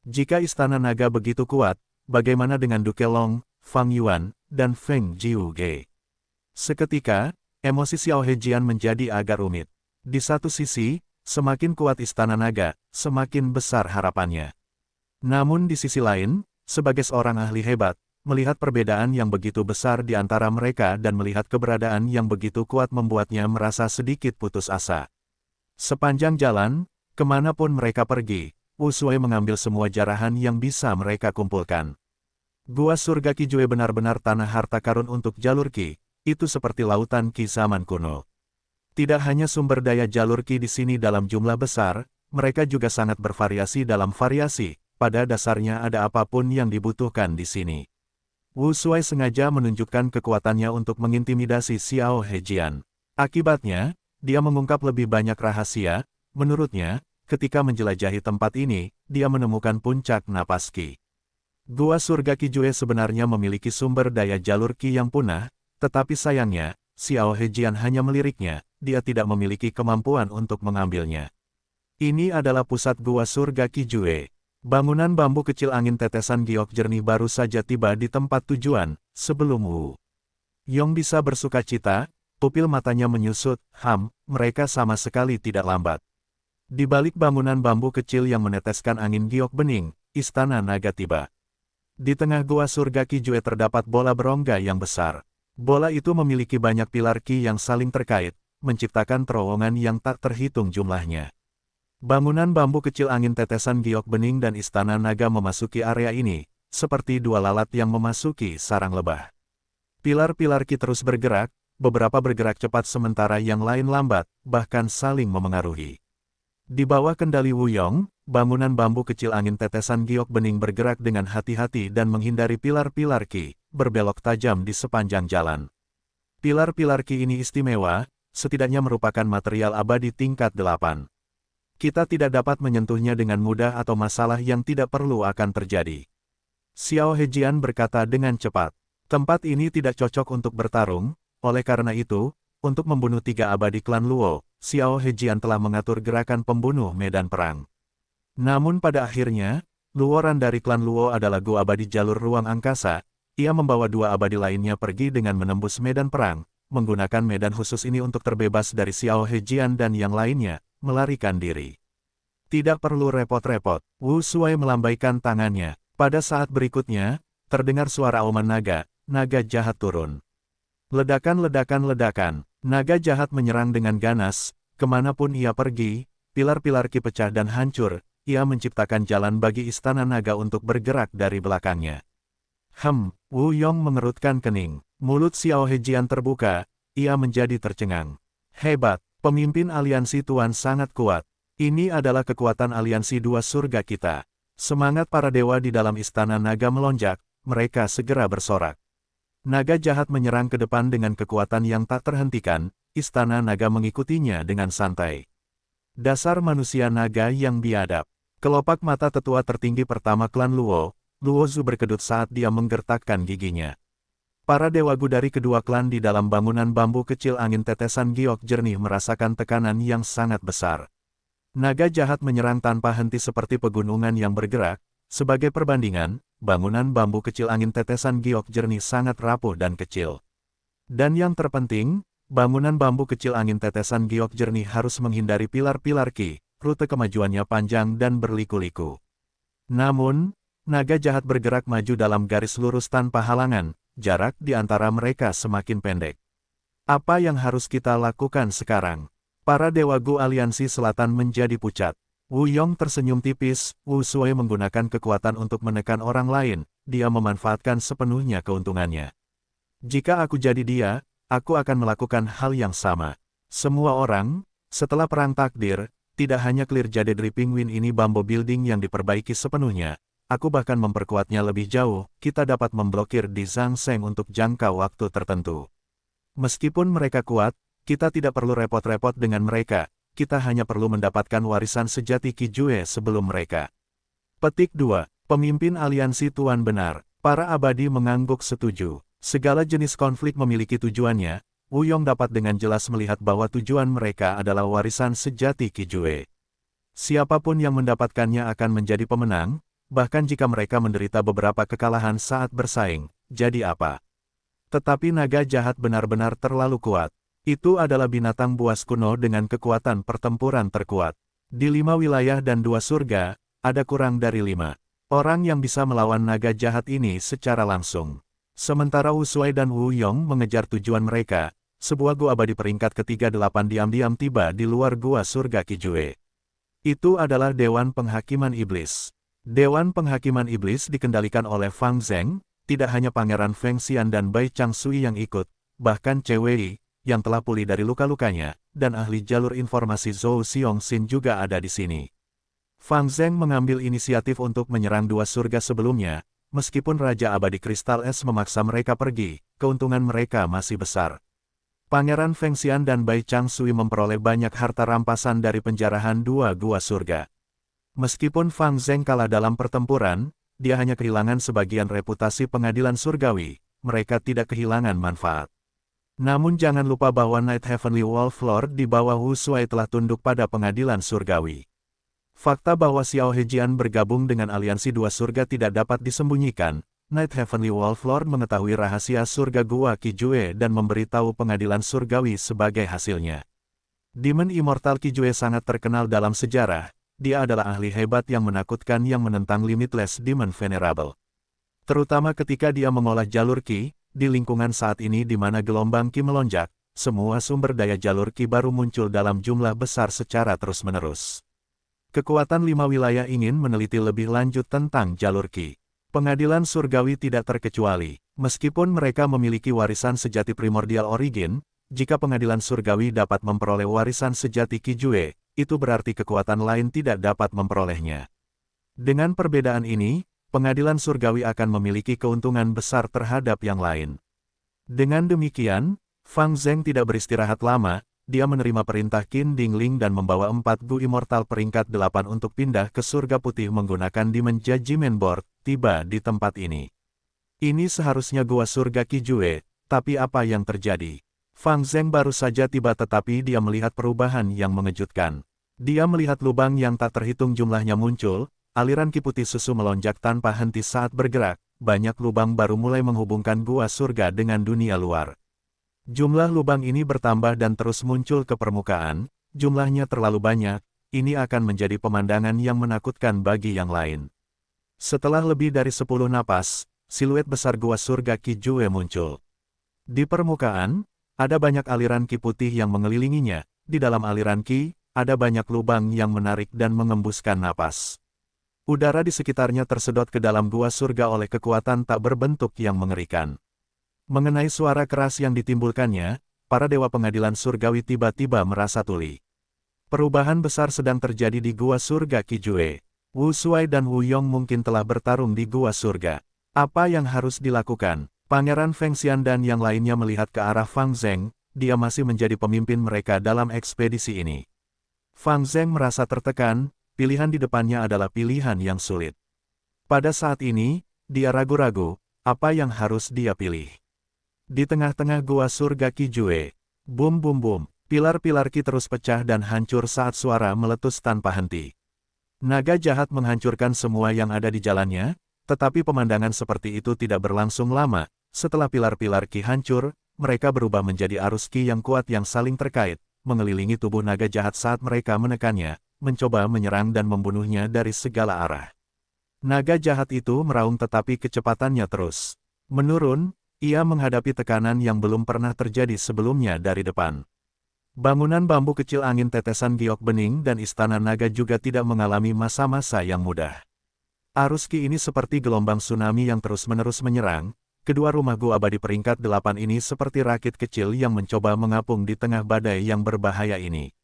Jika Istana Naga begitu kuat, bagaimana dengan Duke Long, Fang Yuan, dan Feng Jiuge? Seketika, emosi Xiao Hejian menjadi agak rumit. Di satu sisi, semakin kuat Istana Naga, semakin besar harapannya. Namun di sisi lain, sebagai seorang ahli hebat, melihat perbedaan yang begitu besar di antara mereka dan melihat keberadaan yang begitu kuat membuatnya merasa sedikit putus asa. Sepanjang jalan, kemanapun mereka pergi, Wu Shuai mengambil semua jarahan yang bisa mereka kumpulkan. Gua surga Qi Jue benar-benar tanah harta karun untuk jalur Qi, itu seperti lautan Qi zaman kuno. Tidak hanya sumber daya jalur Qi di sini dalam jumlah besar, mereka juga sangat bervariasi dalam variasi, pada dasarnya ada apapun yang dibutuhkan di sini. Wu Shuai sengaja menunjukkan kekuatannya untuk mengintimidasi Xiao Hejian. Akibatnya, dia mengungkap lebih banyak rahasia. Menurutnya, ketika menjelajahi tempat ini, dia menemukan puncak napas Qi. Gua surga Qijue sebenarnya memiliki sumber daya jalur Qi yang punah, tetapi sayangnya, Xiao Hejian hanya meliriknya, dia tidak memiliki kemampuan untuk mengambilnya. Ini adalah pusat gua surga Qijue. Bangunan bambu kecil angin tetesan giok jernih baru saja tiba di tempat tujuan, sebelum Wu Yong bisa bersuka cita, pupil matanya menyusut, mereka sama sekali tidak lambat. Di balik bangunan bambu kecil yang meneteskan angin giok bening, istana naga tiba. Di tengah gua surga Qijue terdapat bola berongga yang besar. Bola itu memiliki banyak pilar Qi yang saling terkait, menciptakan terowongan yang tak terhitung jumlahnya. Bangunan bambu kecil angin tetesan giok bening dan istana naga memasuki area ini, seperti dua lalat yang memasuki sarang lebah. Pilar-pilar Qi terus bergerak, beberapa bergerak cepat sementara yang lain lambat, bahkan saling memengaruhi. Di bawah kendali Wu Yong, bangunan bambu kecil angin tetesan giok bening bergerak dengan hati-hati dan menghindari pilar-pilar Qi, berbelok tajam di sepanjang jalan. Pilar-pilar Qi ini istimewa, setidaknya merupakan material abadi tingkat 8. Kita tidak dapat menyentuhnya dengan mudah atau masalah yang tidak perlu akan terjadi. Xiao Hejian berkata dengan cepat. Tempat ini tidak cocok untuk bertarung, oleh karena itu, untuk membunuh 3 abadi klan Luo, Xiao Hejian telah mengatur gerakan pembunuh medan perang. Namun pada akhirnya, luoran dari klan Luo adalah Go abadi jalur ruang angkasa. Ia membawa 2 abadi lainnya pergi dengan menembus medan perang, menggunakan medan khusus ini untuk terbebas dari Xiao Hejian dan yang lainnya, melarikan diri. Tidak perlu repot-repot, Wu Shuai melambaikan tangannya. Pada saat berikutnya, terdengar suara auman naga, naga jahat turun. Ledakan-ledakan-ledakan, naga jahat menyerang dengan ganas, kemanapun ia pergi, pilar-pilar Qi pecah dan hancur, ia menciptakan jalan bagi istana naga untuk bergerak dari belakangnya. Wu Yong mengerutkan kening, mulut Xiao Hejian terbuka, ia menjadi tercengang. Hebat, pemimpin aliansi Tuan sangat kuat. Ini adalah kekuatan aliansi 2 surga kita. Semangat para dewa di dalam istana naga melonjak, mereka segera bersorak. Naga jahat menyerang ke depan dengan kekuatan yang tak terhentikan, istana naga mengikutinya dengan santai. Dasar manusia naga yang biadab. Kelopak mata tetua tertinggi pertama klan Luo, Luo Zhu berkedut saat dia menggertakkan giginya. Para dewa gu dari kedua klan di dalam bangunan bambu kecil angin tetesan giok jernih merasakan tekanan yang sangat besar. Naga jahat menyerang tanpa henti seperti pegunungan yang bergerak. Sebagai perbandingan, bangunan bambu kecil angin tetesan giok jernih sangat rapuh dan kecil. Dan yang terpenting, bangunan bambu kecil angin tetesan giok jernih harus menghindari pilar-pilar Qi, rute kemajuannya panjang dan berliku-liku. Namun, naga jahat bergerak maju dalam garis lurus tanpa halangan, jarak di antara mereka semakin pendek. Apa yang harus kita lakukan sekarang? Para dewa gu aliansi selatan menjadi pucat. Wu Yong tersenyum tipis, Wu Shuai menggunakan kekuatan untuk menekan orang lain, dia memanfaatkan sepenuhnya keuntungannya. Jika aku jadi dia, aku akan melakukan hal yang sama. Semua orang, setelah perang takdir, tidak hanya clear jade dari penguin ini bambu building yang diperbaiki sepenuhnya, aku bahkan memperkuatnya lebih jauh, kita dapat memblokir di Zhang Sheng untuk jangka waktu tertentu. Meskipun mereka kuat, kita tidak perlu repot-repot dengan mereka. Kita hanya perlu mendapatkan warisan sejati Qijue sebelum mereka. Petik 2. Pemimpin aliansi Tuan benar. Para abadi mengangguk setuju. Segala jenis konflik memiliki tujuannya. Wu Yong dapat dengan jelas melihat bahwa tujuan mereka adalah warisan sejati Qijue. Siapapun yang mendapatkannya akan menjadi pemenang, bahkan jika mereka menderita beberapa kekalahan saat bersaing, jadi apa? Tetapi naga jahat benar-benar terlalu kuat. Itu adalah binatang buas kuno dengan kekuatan pertempuran terkuat. Di 5 wilayah dan 2 surga, ada kurang dari 5 orang yang bisa melawan naga jahat ini secara langsung. Sementara Wu Shuai dan Wu Yong mengejar tujuan mereka, sebuah gua abadi peringkat ke-38 diam-diam tiba di luar gua surga Qijue. Itu adalah Dewan Penghakiman Iblis. Dewan Penghakiman Iblis dikendalikan oleh Fang Zheng, tidak hanya Pangeran Feng Xian dan Bai Changshui yang ikut, bahkan Cewei, yang telah pulih dari luka-lukanya, dan ahli jalur informasi Zhou Xiongxin juga ada di sini. Fang Zheng mengambil inisiatif untuk menyerang dua surga sebelumnya, meskipun Raja Abadi Kristal Es memaksa mereka pergi, keuntungan mereka masih besar. Pangeran Feng Xian dan Bai Changshui memperoleh banyak harta rampasan dari penjarahan dua gua surga. Meskipun Fang Zheng kalah dalam pertempuran, dia hanya kehilangan sebagian reputasi pengadilan surgawi, mereka tidak kehilangan manfaat. Namun jangan lupa bahwa Night Heavenly Wolf Lord di bawah Wu Shuai telah tunduk pada pengadilan surgawi. Fakta bahwa Xiao Hejian bergabung dengan aliansi dua surga tidak dapat disembunyikan. Night Heavenly Wolf Lord mengetahui rahasia surga Gua Qijue dan memberitahu pengadilan surgawi sebagai hasilnya. Demon Immortal Qijue sangat terkenal dalam sejarah, dia adalah ahli hebat yang menakutkan yang menentang Limitless Demon Venerable. Terutama ketika dia mengolah jalur Qi. Di lingkungan saat ini di mana gelombang Qi melonjak, semua sumber daya jalur Qi baru muncul dalam jumlah besar secara terus-menerus. Kekuatan 5 wilayah ingin meneliti lebih lanjut tentang jalur Qi. Pengadilan surgawi tidak terkecuali, meskipun mereka memiliki warisan sejati primordial origin, jika pengadilan surgawi dapat memperoleh warisan sejati Qijue, itu berarti kekuatan lain tidak dapat memperolehnya. Dengan perbedaan ini, pengadilan surgawi akan memiliki keuntungan besar terhadap yang lain. Dengan demikian, Fang Zheng tidak beristirahat lama, dia menerima perintah Qin Dingling dan membawa 4 Gu Immortal peringkat 8 untuk pindah ke surga putih menggunakan Demon Judgment Board, tiba di tempat ini. Ini seharusnya gua surga Qijue, tapi apa yang terjadi? Fang Zheng baru saja tiba tetapi dia melihat perubahan yang mengejutkan. Dia melihat lubang yang tak terhitung jumlahnya muncul. Aliran Qi putih susu melonjak tanpa henti saat bergerak, banyak lubang baru mulai menghubungkan gua surga dengan dunia luar. Jumlah lubang ini bertambah dan terus muncul ke permukaan, jumlahnya terlalu banyak, ini akan menjadi pemandangan yang menakutkan bagi yang lain. Setelah lebih dari 10 napas, siluet besar gua surga Qijue muncul. Di permukaan, ada banyak aliran Qi putih yang mengelilinginya, di dalam aliran Qi, ada banyak lubang yang menarik dan mengembuskan napas. Udara di sekitarnya tersedot ke dalam gua surga oleh kekuatan tak berbentuk yang mengerikan. Mengenai suara keras yang ditimbulkannya, para dewa pengadilan surgawi tiba-tiba merasa tuli. Perubahan besar sedang terjadi di gua surga Qijue. Wu Shuai dan Wu Yong mungkin telah bertarung di gua surga. Apa yang harus dilakukan? Pangeran Feng Xian dan yang lainnya melihat ke arah Fang Zheng, dia masih menjadi pemimpin mereka dalam ekspedisi ini. Fang Zheng merasa tertekan. Pilihan di depannya adalah pilihan yang sulit. Pada saat ini, dia ragu-ragu, apa yang harus dia pilih. Di tengah-tengah gua surga Qijue, bum bum bum, pilar-pilar Qi terus pecah dan hancur saat suara meletus tanpa henti. Naga jahat menghancurkan semua yang ada di jalannya, tetapi pemandangan seperti itu tidak berlangsung lama. Setelah pilar-pilar Qi hancur, mereka berubah menjadi arus Qi yang kuat yang saling terkait, mengelilingi tubuh naga jahat saat mereka menekannya, mencoba menyerang dan membunuhnya dari segala arah. Naga jahat itu meraung tetapi kecepatannya terus menurun, ia menghadapi tekanan yang belum pernah terjadi sebelumnya dari depan. Bangunan bambu kecil angin tetesan giok bening dan istana naga juga tidak mengalami masa-masa yang mudah. Arus Qi ini seperti gelombang tsunami yang terus-menerus menyerang, kedua rumah gua abadi peringkat 8 ini seperti rakit kecil yang mencoba mengapung di tengah badai yang berbahaya ini.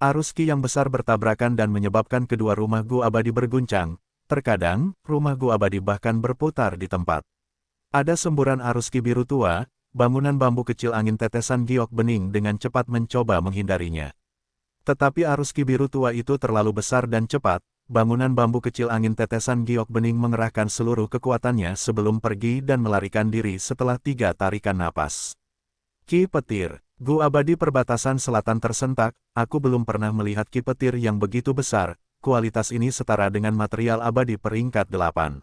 Arus Qi yang besar bertabrakan dan menyebabkan kedua rumah gua abadi berguncang, terkadang, rumah gua abadi bahkan berputar di tempat. Ada semburan arus Qi biru tua, bangunan bambu kecil angin tetesan giok bening dengan cepat mencoba menghindarinya. Tetapi arus Qi biru tua itu terlalu besar dan cepat, bangunan bambu kecil angin tetesan giok bening mengerahkan seluruh kekuatannya sebelum pergi dan melarikan diri setelah 3 tarikan napas. Qi petir. Gua abadi perbatasan selatan tersentak, aku belum pernah melihat Qi petir yang begitu besar, kualitas ini setara dengan material abadi peringkat 8.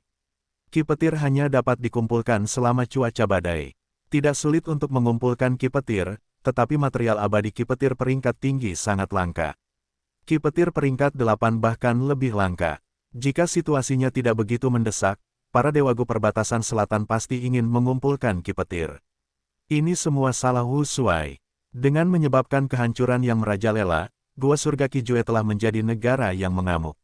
Qi petir hanya dapat dikumpulkan selama cuaca badai. Tidak sulit untuk mengumpulkan Qi petir, tetapi material abadi Qi petir peringkat tinggi sangat langka. Qi petir peringkat 8 bahkan lebih langka. Jika situasinya tidak begitu mendesak, para dewa Gu perbatasan selatan pasti ingin mengumpulkan Qi petir. Ini semua salah Wu Shuai. Dengan menyebabkan kehancuran yang merajalela, gua surga Qijue telah menjadi negara yang mengamuk.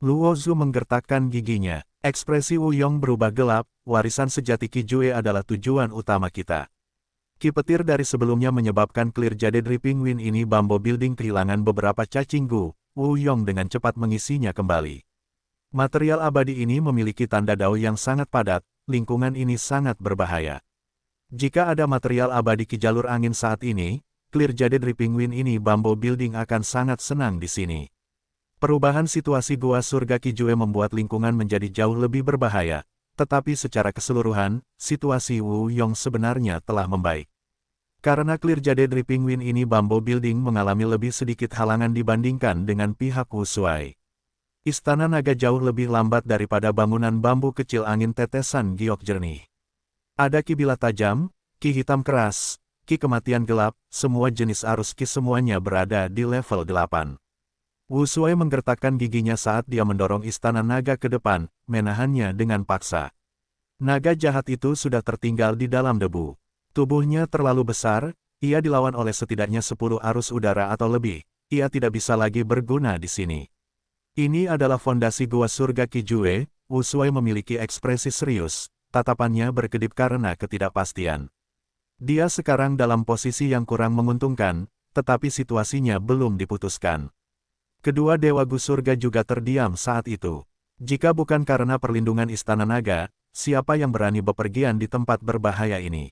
Luo Zhu menggertakkan giginya. Ekspresi Wu Yong berubah gelap, warisan sejati Qijue adalah tujuan utama kita. Ki petir dari sebelumnya menyebabkan Clear Jade Dripping Wind ini Bumble Building kehilangan beberapa cacing Gu. Wu Yong dengan cepat mengisinya kembali. Material abadi ini memiliki tanda dao yang sangat padat, lingkungan ini sangat berbahaya. Jika ada material abadi Ki jalur angin saat ini, Clear Jade Dripping Wind ini Bumble Building akan sangat senang di sini. Perubahan situasi Gua Surga Qi Jue membuat lingkungan menjadi jauh lebih berbahaya, tetapi secara keseluruhan, situasi Wu Yong sebenarnya telah membaik. Karena Clear Jade Dripping Wind ini Bumble Building mengalami lebih sedikit halangan dibandingkan dengan pihak Wu Shuai. Istana naga jauh lebih lambat daripada bangunan bambu kecil angin tetesan giok jernih. Ada ki bilah tajam, ki hitam keras, ki kematian gelap, semua jenis arus ki semuanya berada di level 8. Wu Shuai menggertakkan giginya saat dia mendorong istana naga ke depan, menahannya dengan paksa. Naga jahat itu sudah tertinggal di dalam debu. Tubuhnya terlalu besar, ia dilawan oleh setidaknya 10 arus udara atau lebih, ia tidak bisa lagi berguna di sini. Ini adalah fondasi Gua Surga Qi Jue. Wu Shuai memiliki ekspresi serius, tatapannya berkedip karena ketidakpastian. Dia sekarang dalam posisi yang kurang menguntungkan, tetapi situasinya belum diputuskan. Kedua Dewa Gu Surga juga terdiam saat itu. Jika bukan karena perlindungan Istana Naga, siapa yang berani bepergian di tempat berbahaya ini?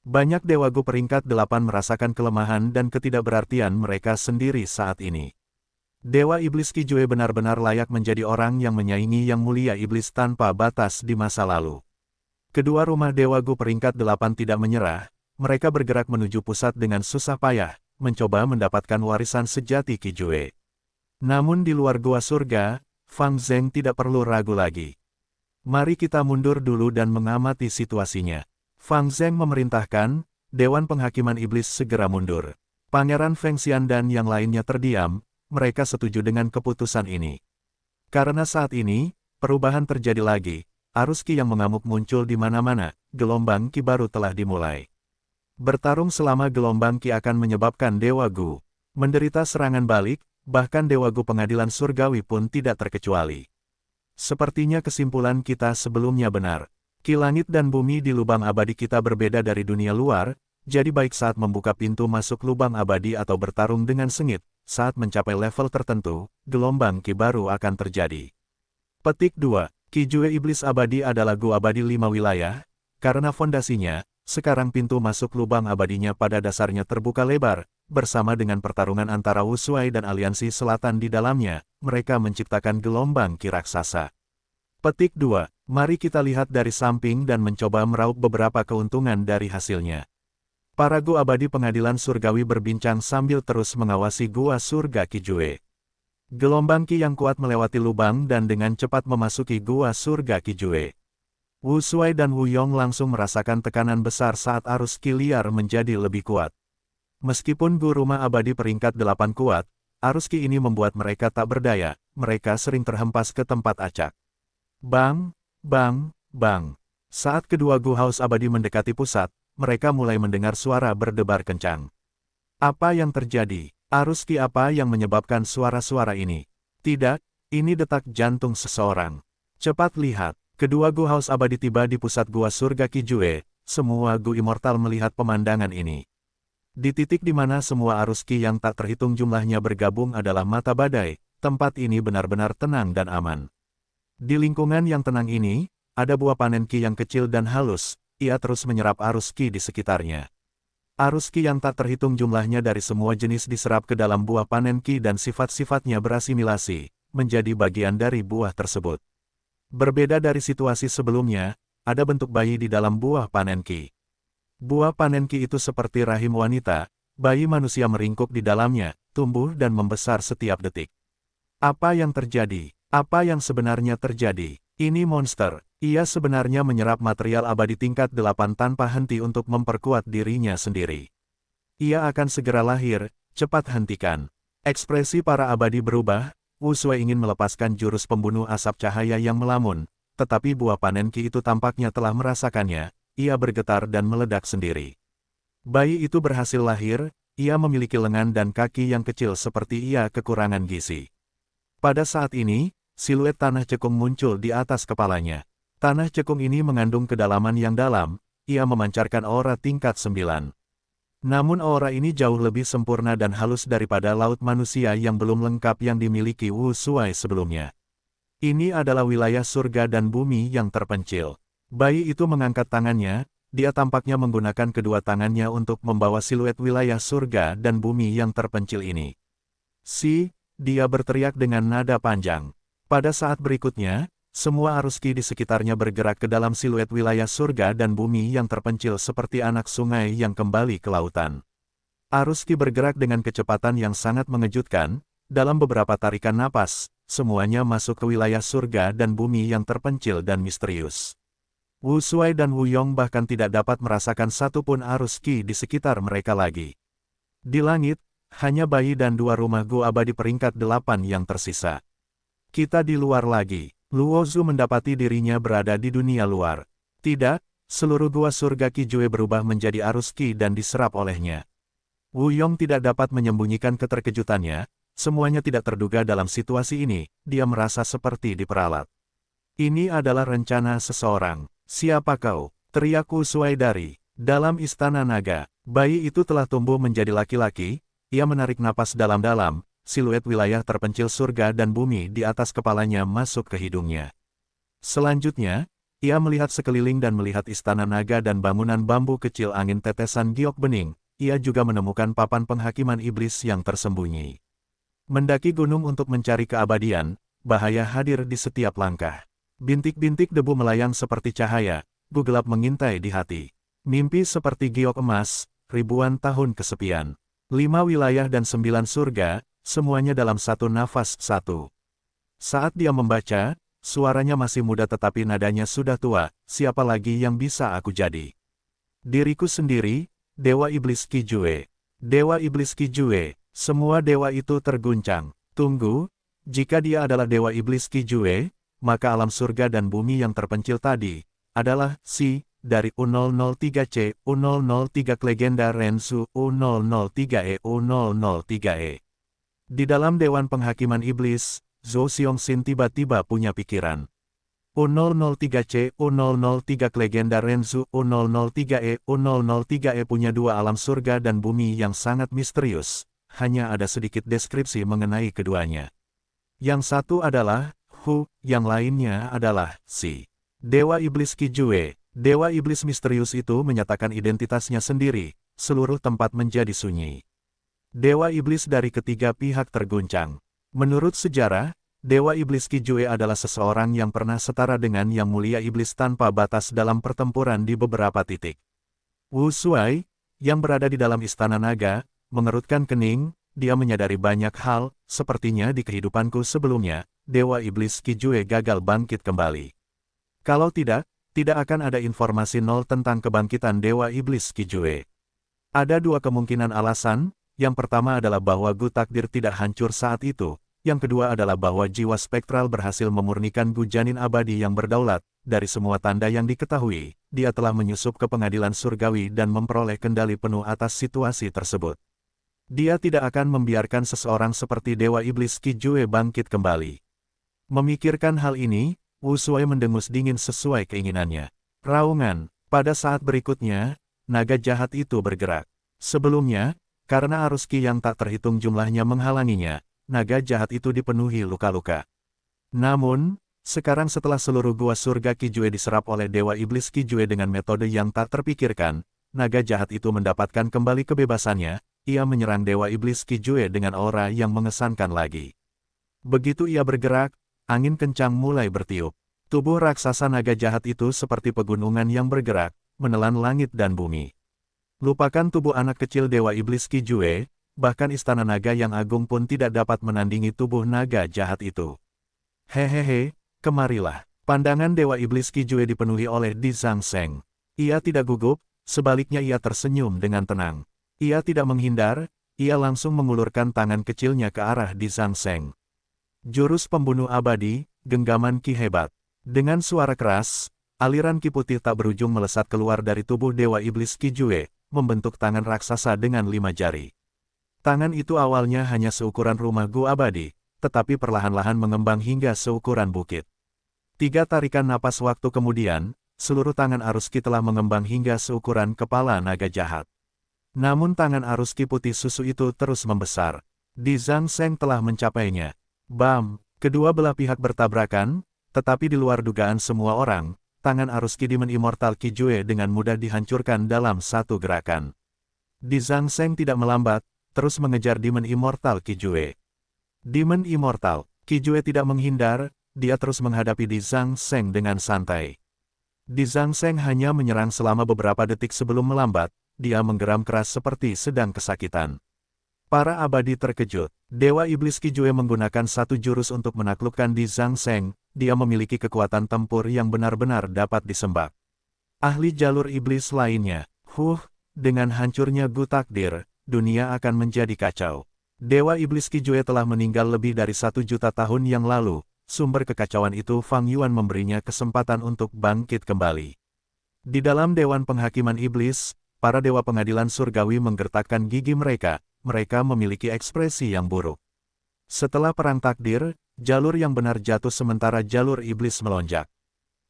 Banyak Dewa Gu peringkat 8 merasakan kelemahan dan ketidakberartian mereka sendiri saat ini. Dewa Iblis Qi Jue benar-benar layak menjadi orang yang menyaingi Yang Mulia Iblis tanpa batas di masa lalu. Kedua rumah Dewa Gu peringkat 8 tidak menyerah, mereka bergerak menuju pusat dengan susah payah, mencoba mendapatkan warisan sejati Qi Jue. Namun di luar Gua Surga, Fang Zheng tidak perlu ragu lagi. Mari kita mundur dulu dan mengamati situasinya. Fang Zheng memerintahkan, Dewan Penghakiman Iblis segera mundur. Pangeran Feng Xian dan yang lainnya terdiam, mereka setuju dengan keputusan ini. Karena saat ini, perubahan terjadi lagi, arus Qi yang mengamuk muncul di mana-mana, gelombang Qi baru telah dimulai. Bertarung selama gelombang Qi akan menyebabkan Dewa Gu menderita serangan balik, bahkan Dewa Gu Pengadilan Surgawi pun tidak terkecuali. Sepertinya kesimpulan kita sebelumnya benar. Qi langit dan bumi di lubang abadi kita berbeda dari dunia luar, jadi baik saat membuka pintu masuk lubang abadi atau bertarung dengan sengit, saat mencapai level tertentu, gelombang Qi baru akan terjadi. Petik 2. Qi Jue Iblis Abadi adalah Gu Abadi 5 wilayah, karena fondasinya, sekarang pintu masuk lubang abadinya pada dasarnya terbuka lebar. Bersama dengan pertarungan antara Wu Shuai dan aliansi selatan di dalamnya, mereka menciptakan gelombang Qi raksasa. Petik 2. Mari kita lihat dari samping dan mencoba meraup beberapa keuntungan dari hasilnya. Para Gu Abadi Pengadilan Surgawi berbincang sambil terus mengawasi Gua Surga Qi Jue. Gelombang Qi yang kuat melewati lubang dan dengan cepat memasuki Gua Surga Qi Jue. Wu Shuai dan Wu Yong langsung merasakan tekanan besar saat arus Qi liar menjadi lebih kuat. Meskipun Gu Rumah Abadi peringkat 8 kuat, arus Qi ini membuat mereka tak berdaya, mereka sering terhempas ke tempat acak. Bang, bang, bang. Saat kedua Gu Haus Abadi mendekati pusat, mereka mulai mendengar suara berdebar kencang. Apa yang terjadi? Arus Qi apa yang menyebabkan suara-suara ini? Tidak, ini detak jantung seseorang. Cepat lihat, kedua Gu Haus Abadi tiba di pusat Gua Surga Qi Jue, semua Gu Immortal melihat pemandangan ini. Di titik di mana semua arus Qi yang tak terhitung jumlahnya bergabung adalah mata badai, tempat ini benar-benar tenang dan aman. Di lingkungan yang tenang ini, ada buah panen Qi yang kecil dan halus, ia terus menyerap arus Qi di sekitarnya. Arus Qi yang tak terhitung jumlahnya dari semua jenis diserap ke dalam buah panen Qi dan sifat-sifatnya berasimilasi, menjadi bagian dari buah tersebut. Berbeda dari situasi sebelumnya, ada bentuk bayi di dalam buah panen Qi. Buah panen Qi itu seperti rahim wanita, bayi manusia meringkuk di dalamnya, tumbuh dan membesar setiap detik. Apa yang terjadi? Apa yang sebenarnya terjadi? Ini monster. Ia sebenarnya menyerap material abadi tingkat 8 tanpa henti untuk memperkuat dirinya sendiri. Ia akan segera lahir, cepat hentikan. Ekspresi para abadi berubah, Wu Shuai ingin melepaskan jurus pembunuh asap cahaya yang melamun, tetapi buah panen Qi itu tampaknya telah merasakannya. Ia bergetar dan meledak sendiri. Bayi itu berhasil lahir, ia memiliki lengan dan kaki yang kecil seperti ia kekurangan gizi. Pada saat ini, siluet tanah cekung muncul di atas kepalanya. Tanah cekung ini mengandung kedalaman yang dalam, ia memancarkan aura tingkat 9. Namun aura ini jauh lebih sempurna dan halus daripada laut manusia yang belum lengkap yang dimiliki Wu Shuai sebelumnya. Ini adalah wilayah surga dan bumi yang terpencil. Bayi itu mengangkat tangannya, dia tampaknya menggunakan kedua tangannya untuk membawa siluet wilayah surga dan bumi yang terpencil ini. Dia berteriak dengan nada panjang. Pada saat berikutnya, semua arus ki di sekitarnya bergerak ke dalam siluet wilayah surga dan bumi yang terpencil seperti anak sungai yang kembali ke lautan. Arus ki bergerak dengan kecepatan yang sangat mengejutkan, dalam beberapa tarikan napas, semuanya masuk ke wilayah surga dan bumi yang terpencil dan misterius. Wu Shuai dan Wu Yong bahkan tidak dapat merasakan satupun arus ki di sekitar mereka lagi. Di langit, hanya bayi dan dua rumah gua abadi peringkat 8 yang tersisa. Kita di luar lagi. Luozu mendapati dirinya berada di dunia luar. Tidak, seluruh gua surga Qijue berubah menjadi arus ki dan diserap olehnya. Wu Yong tidak dapat menyembunyikan keterkejutannya, semuanya tidak terduga dalam situasi ini, dia merasa seperti diperalat. Ini adalah rencana seseorang. Siapa kau? Teriak Wu Shuai dari dalam istana naga. Bayi itu telah tumbuh menjadi laki-laki, ia menarik napas dalam-dalam. Siluet wilayah terpencil surga dan bumi di atas kepalanya masuk ke hidungnya. Selanjutnya, ia melihat sekeliling dan melihat istana naga dan bangunan bambu kecil angin tetesan giok bening. Ia juga menemukan papan penghakiman iblis yang tersembunyi. Mendaki gunung untuk mencari keabadian, bahaya hadir di setiap langkah. Bintik-bintik debu melayang seperti cahaya, gelap mengintai di hati. Mimpi seperti giok emas, ribuan tahun kesepian. 5 wilayah dan 9 surga, semuanya dalam satu nafas satu. Saat dia membaca, suaranya masih muda tetapi nadanya sudah tua, siapa lagi yang bisa aku jadi? Diriku sendiri, Dewa Iblis Qijue. Dewa Iblis Qijue, semua dewa itu terguncang. Tunggu, jika dia adalah Dewa Iblis Qijue, maka alam surga dan bumi yang terpencil tadi, adalah dari U003C, U003 Legenda Rensu, U003E, U003E. Di dalam Dewan Penghakiman Iblis, Zhou Xiongxin tiba-tiba punya pikiran. U003C, U003 Legenda Renzu, U003E, U003E punya dua alam surga dan bumi yang sangat misterius. Hanya ada sedikit deskripsi mengenai keduanya. Yang satu adalah Hu, yang lainnya adalah Dewa Iblis Qijue. Dewa Iblis misterius itu menyatakan identitasnya sendiri, seluruh tempat menjadi sunyi. Dewa Iblis dari ketiga pihak terguncang. Menurut sejarah, Dewa Iblis Qijue adalah seseorang yang pernah setara dengan Yang Mulia Iblis tanpa batas dalam pertempuran di beberapa titik. Wu Shuai, yang berada di dalam istana naga, mengerutkan kening, dia menyadari banyak hal, sepertinya di kehidupanku sebelumnya, Dewa Iblis Qijue gagal bangkit kembali. Kalau tidak akan ada informasi nol tentang kebangkitan Dewa Iblis Qijue. Ada dua kemungkinan alasan. Yang pertama adalah bahwa Gu Takdir tidak hancur saat itu, yang kedua adalah bahwa jiwa spektral berhasil memurnikan Gu Janin abadi yang berdaulat. Dari semua tanda yang diketahui, dia telah menyusup ke pengadilan surgawi dan memperoleh kendali penuh atas situasi tersebut. Dia tidak akan membiarkan seseorang seperti Dewa Iblis Qijue bangkit kembali. Memikirkan hal ini, Wu Shuai mendengus dingin sesuai keinginannya. Raungan, pada saat berikutnya, naga jahat itu bergerak. Sebelumnya, karena arus ki yang tak terhitung jumlahnya menghalanginya, naga jahat itu dipenuhi luka-luka. Namun, sekarang setelah seluruh gua surga Qijue diserap oleh Dewa Iblis Qijue dengan metode yang tak terpikirkan, naga jahat itu mendapatkan kembali kebebasannya, ia menyerang Dewa Iblis Qijue dengan aura yang mengesankan lagi. Begitu ia bergerak, angin kencang mulai bertiup. Tubuh raksasa naga jahat itu seperti pegunungan yang bergerak, menelan langit dan bumi. Lupakan tubuh anak kecil Dewa Iblis Qijue, bahkan istana naga yang agung pun tidak dapat menandingi tubuh naga jahat itu. Hehehe, kemarilah. Pandangan Dewa Iblis Qijue dipenuhi oleh Di Zhangsheng. Ia tidak gugup, sebaliknya ia tersenyum dengan tenang. Ia tidak menghindar, ia langsung mengulurkan tangan kecilnya ke arah Di Zhangsheng. Jurus pembunuh abadi, genggaman ki hebat. Dengan suara keras, aliran ki putih tak berujung melesat keluar dari tubuh Dewa Iblis Qijue, membentuk tangan raksasa dengan 5 jari. Tangan itu awalnya hanya seukuran rumah Gu abadi, tetapi perlahan-lahan mengembang hingga seukuran bukit. 3 tarikan napas waktu kemudian, seluruh tangan arus ki telah mengembang hingga seukuran kepala naga jahat. Namun tangan arus ki putih susu itu terus membesar. Di Zhang Seng telah mencapainya. Bam! Kedua belah pihak bertabrakan, tetapi di luar dugaan semua orang, tangan arus ki Demon Immortal Qi Jue dengan mudah dihancurkan dalam satu gerakan. Di Zhang Seng tidak melambat, terus mengejar Demon Immortal Qi Jue. Demon Immortal Qi Jue tidak menghindar, dia terus menghadapi Di Zhang Seng dengan santai. Di Zhang Seng hanya menyerang selama beberapa detik sebelum melambat, dia menggeram keras seperti sedang kesakitan. Para abadi terkejut. Dewa Iblis Qi Jue menggunakan satu jurus untuk menaklukkan Di Zhang Seng, dia memiliki kekuatan tempur yang benar-benar dapat disembah. Ahli jalur iblis lainnya, dengan hancurnya Gu Takdir, dunia akan menjadi kacau. Dewa Iblis Qi Jue telah meninggal lebih dari 1 juta tahun yang lalu, sumber kekacauan itu Fang Yuan memberinya kesempatan untuk bangkit kembali. Di dalam Dewan Penghakiman Iblis, para dewa pengadilan surgawi menggertakkan gigi mereka memiliki ekspresi yang buruk. Setelah perang takdir, jalur yang benar jatuh sementara jalur iblis melonjak.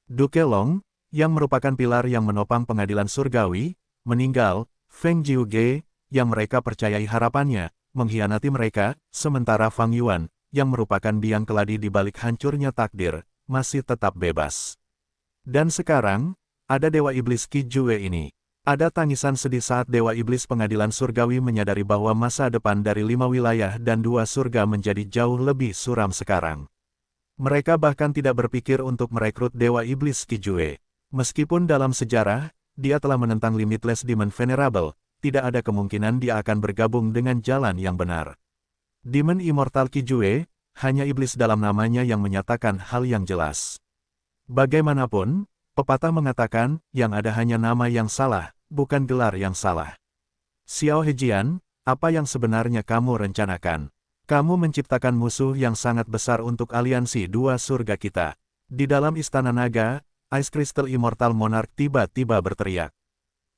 Duke Long, yang merupakan pilar yang menopang pengadilan surgawi, meninggal. Feng Jiuge, yang mereka percayai harapannya, mengkhianati mereka, sementara Fang Yuan, yang merupakan biang keladi di balik hancurnya takdir, masih tetap bebas. Dan sekarang, ada Dewa Iblis Qi Jue ini. Ada tangisan sedih saat Dewa Iblis Pengadilan Surgawi menyadari bahwa masa depan dari 5 wilayah dan 2 surga menjadi jauh lebih suram sekarang. Mereka bahkan tidak berpikir untuk merekrut Dewa Iblis Qi Jue. Meskipun dalam sejarah, dia telah menentang Limitless Demon Venerable, tidak ada kemungkinan dia akan bergabung dengan jalan yang benar. Demon Immortal Qi Jue, hanya iblis dalam namanya yang menyatakan hal yang jelas. Bagaimanapun, pepatah mengatakan, yang ada hanya nama yang salah, bukan gelar yang salah. Xiao Hejian, apa yang sebenarnya kamu rencanakan? Kamu menciptakan musuh yang sangat besar untuk aliansi 2 surga kita. Di dalam Istana Naga, Ice Crystal Immortal Monarch tiba-tiba berteriak.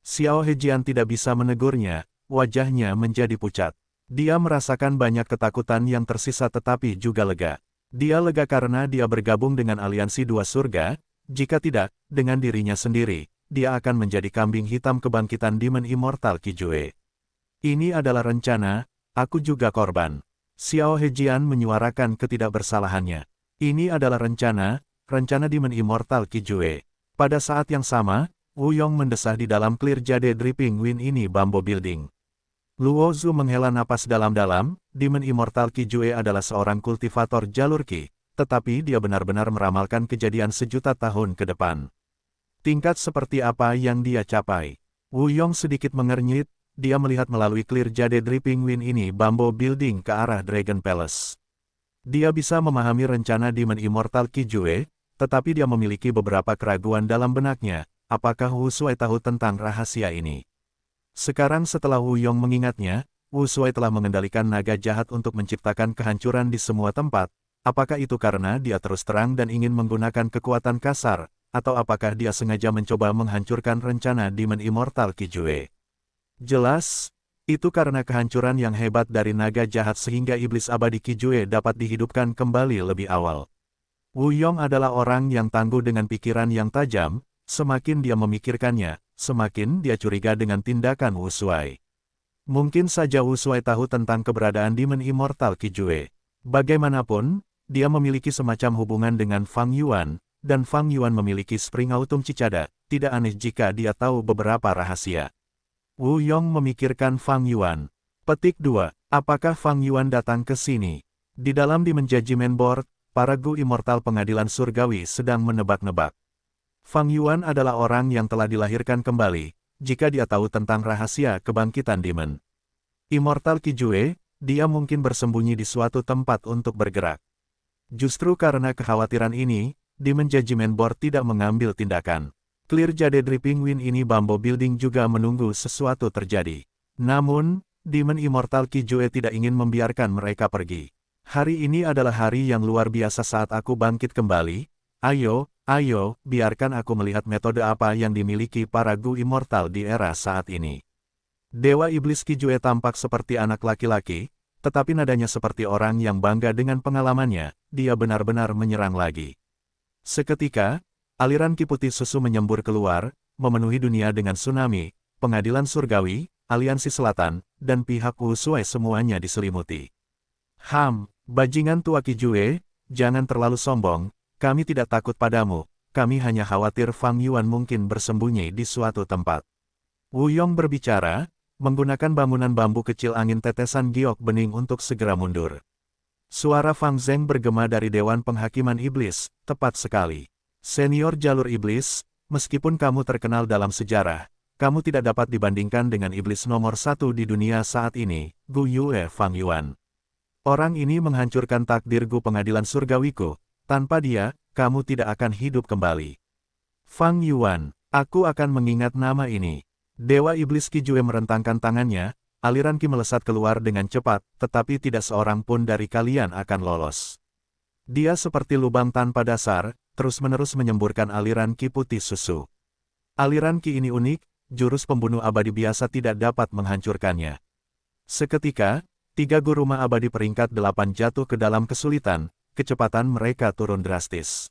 Xiao Hejian tidak bisa menegurnya, wajahnya menjadi pucat. Dia merasakan banyak ketakutan yang tersisa tetapi juga lega. Dia lega karena dia bergabung dengan aliansi 2 surga, jika tidak, dengan dirinya sendiri, dia akan menjadi kambing hitam kebangkitan Demon Immortal Qi Jue. Ini adalah rencana, aku juga korban. Xiao Hejian menyuarakan ketidakbersalahannya. Ini adalah rencana Demon Immortal Qi Jue. Pada saat yang sama, Wu Yong mendesah di dalam Clear Jade Dripping Wind ini Bamboo Building. Luo Zhu menghela napas dalam-dalam, Demon Immortal Qi Jue adalah seorang kultivator jalur Qi, tetapi dia benar-benar meramalkan kejadian sejuta tahun ke depan. Tingkat seperti apa yang dia capai? Wu Yong sedikit mengernyit, dia melihat melalui Clear Jade Dripping Wind ini Bamboo Building ke arah Dragon Palace. Dia bisa memahami rencana Demon Immortal Qi Jue, tetapi dia memiliki beberapa keraguan dalam benaknya, apakah Wu Shuai tahu tentang rahasia ini? Sekarang setelah Wu Yong mengingatnya, Wu Shuai telah mengendalikan naga jahat untuk menciptakan kehancuran di semua tempat. Apakah itu karena dia terus terang dan ingin menggunakan kekuatan kasar, atau apakah dia sengaja mencoba menghancurkan rencana Demon Immortal Qi Jue? Jelas, itu karena kehancuran yang hebat dari naga jahat sehingga iblis abadi Qi Jue dapat dihidupkan kembali lebih awal. Wu Yong adalah orang yang tangguh dengan pikiran yang tajam, semakin dia memikirkannya, semakin dia curiga dengan tindakan Wu Shuai. Mungkin saja Wu Shuai tahu tentang keberadaan Demon Immortal Qi Jue. Bagaimanapun, dia memiliki semacam hubungan dengan Fang Yuan, dan Fang Yuan memiliki Spring Autumn Cicada, tidak aneh jika dia tahu beberapa rahasia. Wu Yong memikirkan Fang Yuan. Petik 2. Apakah Fang Yuan datang ke sini? Di dalam Demon Judgment Board, para Gu Immortal Pengadilan Surgawi sedang menebak-nebak. Fang Yuan adalah orang yang telah dilahirkan kembali, jika dia tahu tentang rahasia kebangkitan Demon Immortal Qi Jue, dia mungkin bersembunyi di suatu tempat untuk bergerak. Justru karena kekhawatiran ini, Demon Judgment Board tidak mengambil tindakan. Clear Jade Dripping Wind ini Bamboo Building juga menunggu sesuatu terjadi. Namun, Demon Immortal Qi Jue tidak ingin membiarkan mereka pergi. Hari ini adalah hari yang luar biasa saat aku bangkit kembali. Ayo, biarkan aku melihat metode apa yang dimiliki para Gu Immortal di era saat ini. Dewa Iblis Qi Jue tampak seperti anak laki-laki, tetapi nadanya seperti orang yang bangga dengan pengalamannya, dia benar-benar menyerang lagi. Seketika, aliran ki putih susu menyembur keluar, memenuhi dunia dengan tsunami, pengadilan surgawi, Aliansi Selatan, dan pihak Wu Sui semuanya diselimuti. Bajingan tua Qijue, jangan terlalu sombong, kami tidak takut padamu, kami hanya khawatir Fang Yuan mungkin bersembunyi di suatu tempat. Wu Yong berbicara, menggunakan bangunan bambu kecil angin tetesan giok bening untuk segera mundur. Suara Fang Zheng bergema dari Dewan Penghakiman Iblis, tepat sekali. Senior jalur iblis, meskipun kamu terkenal dalam sejarah, kamu tidak dapat dibandingkan dengan iblis nomor 1 di dunia saat ini, Gu Yue Fang Yuan. Orang ini menghancurkan takdir Gu pengadilan surgawiku, tanpa dia, kamu tidak akan hidup kembali. Fang Yuan, aku akan mengingat nama ini. Dewa Iblis Qijue merentangkan tangannya, aliran Qi melesat keluar dengan cepat, tetapi tidak seorang pun dari kalian akan lolos. Dia seperti lubang tanpa dasar, terus-menerus menyemburkan aliran Qi putih susu. Aliran Qi ini unik, jurus pembunuh abadi biasa tidak dapat menghancurkannya. Seketika, 3 guru rumah abadi peringkat 8 jatuh ke dalam kesulitan, kecepatan mereka turun drastis.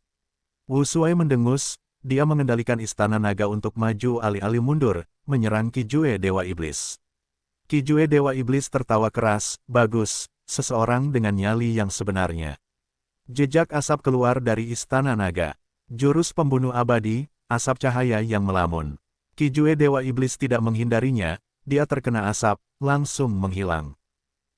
Wu Sui mendengus, dia mengendalikan istana naga untuk maju alih-alih mundur, menyerang Qijue Dewa Iblis. Qijue Dewa Iblis tertawa keras, bagus, seseorang dengan nyali yang sebenarnya. Jejak asap keluar dari istana naga. Jurus pembunuh abadi, asap cahaya yang melamun. Qijue Dewa Iblis tidak menghindarinya, dia terkena asap, langsung menghilang.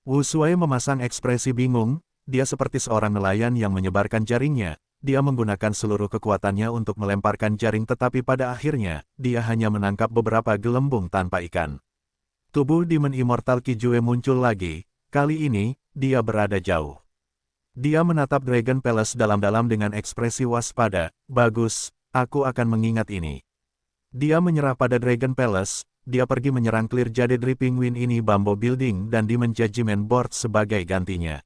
Wu Sui memasang ekspresi bingung, dia seperti seorang nelayan yang menyebarkan jaringnya, dia menggunakan seluruh kekuatannya untuk melemparkan jaring tetapi pada akhirnya, dia hanya menangkap beberapa gelembung tanpa ikan. Tubuh Demon Immortal Qijue muncul lagi, kali ini, dia berada jauh. Dia menatap Dragon Palace dalam-dalam dengan ekspresi waspada, bagus, aku akan mengingat ini. Dia menyerah pada Dragon Palace, dia pergi menyerang Clear Jade Dripping Wind ini Bambo Building dan Demon Judgment Board sebagai gantinya.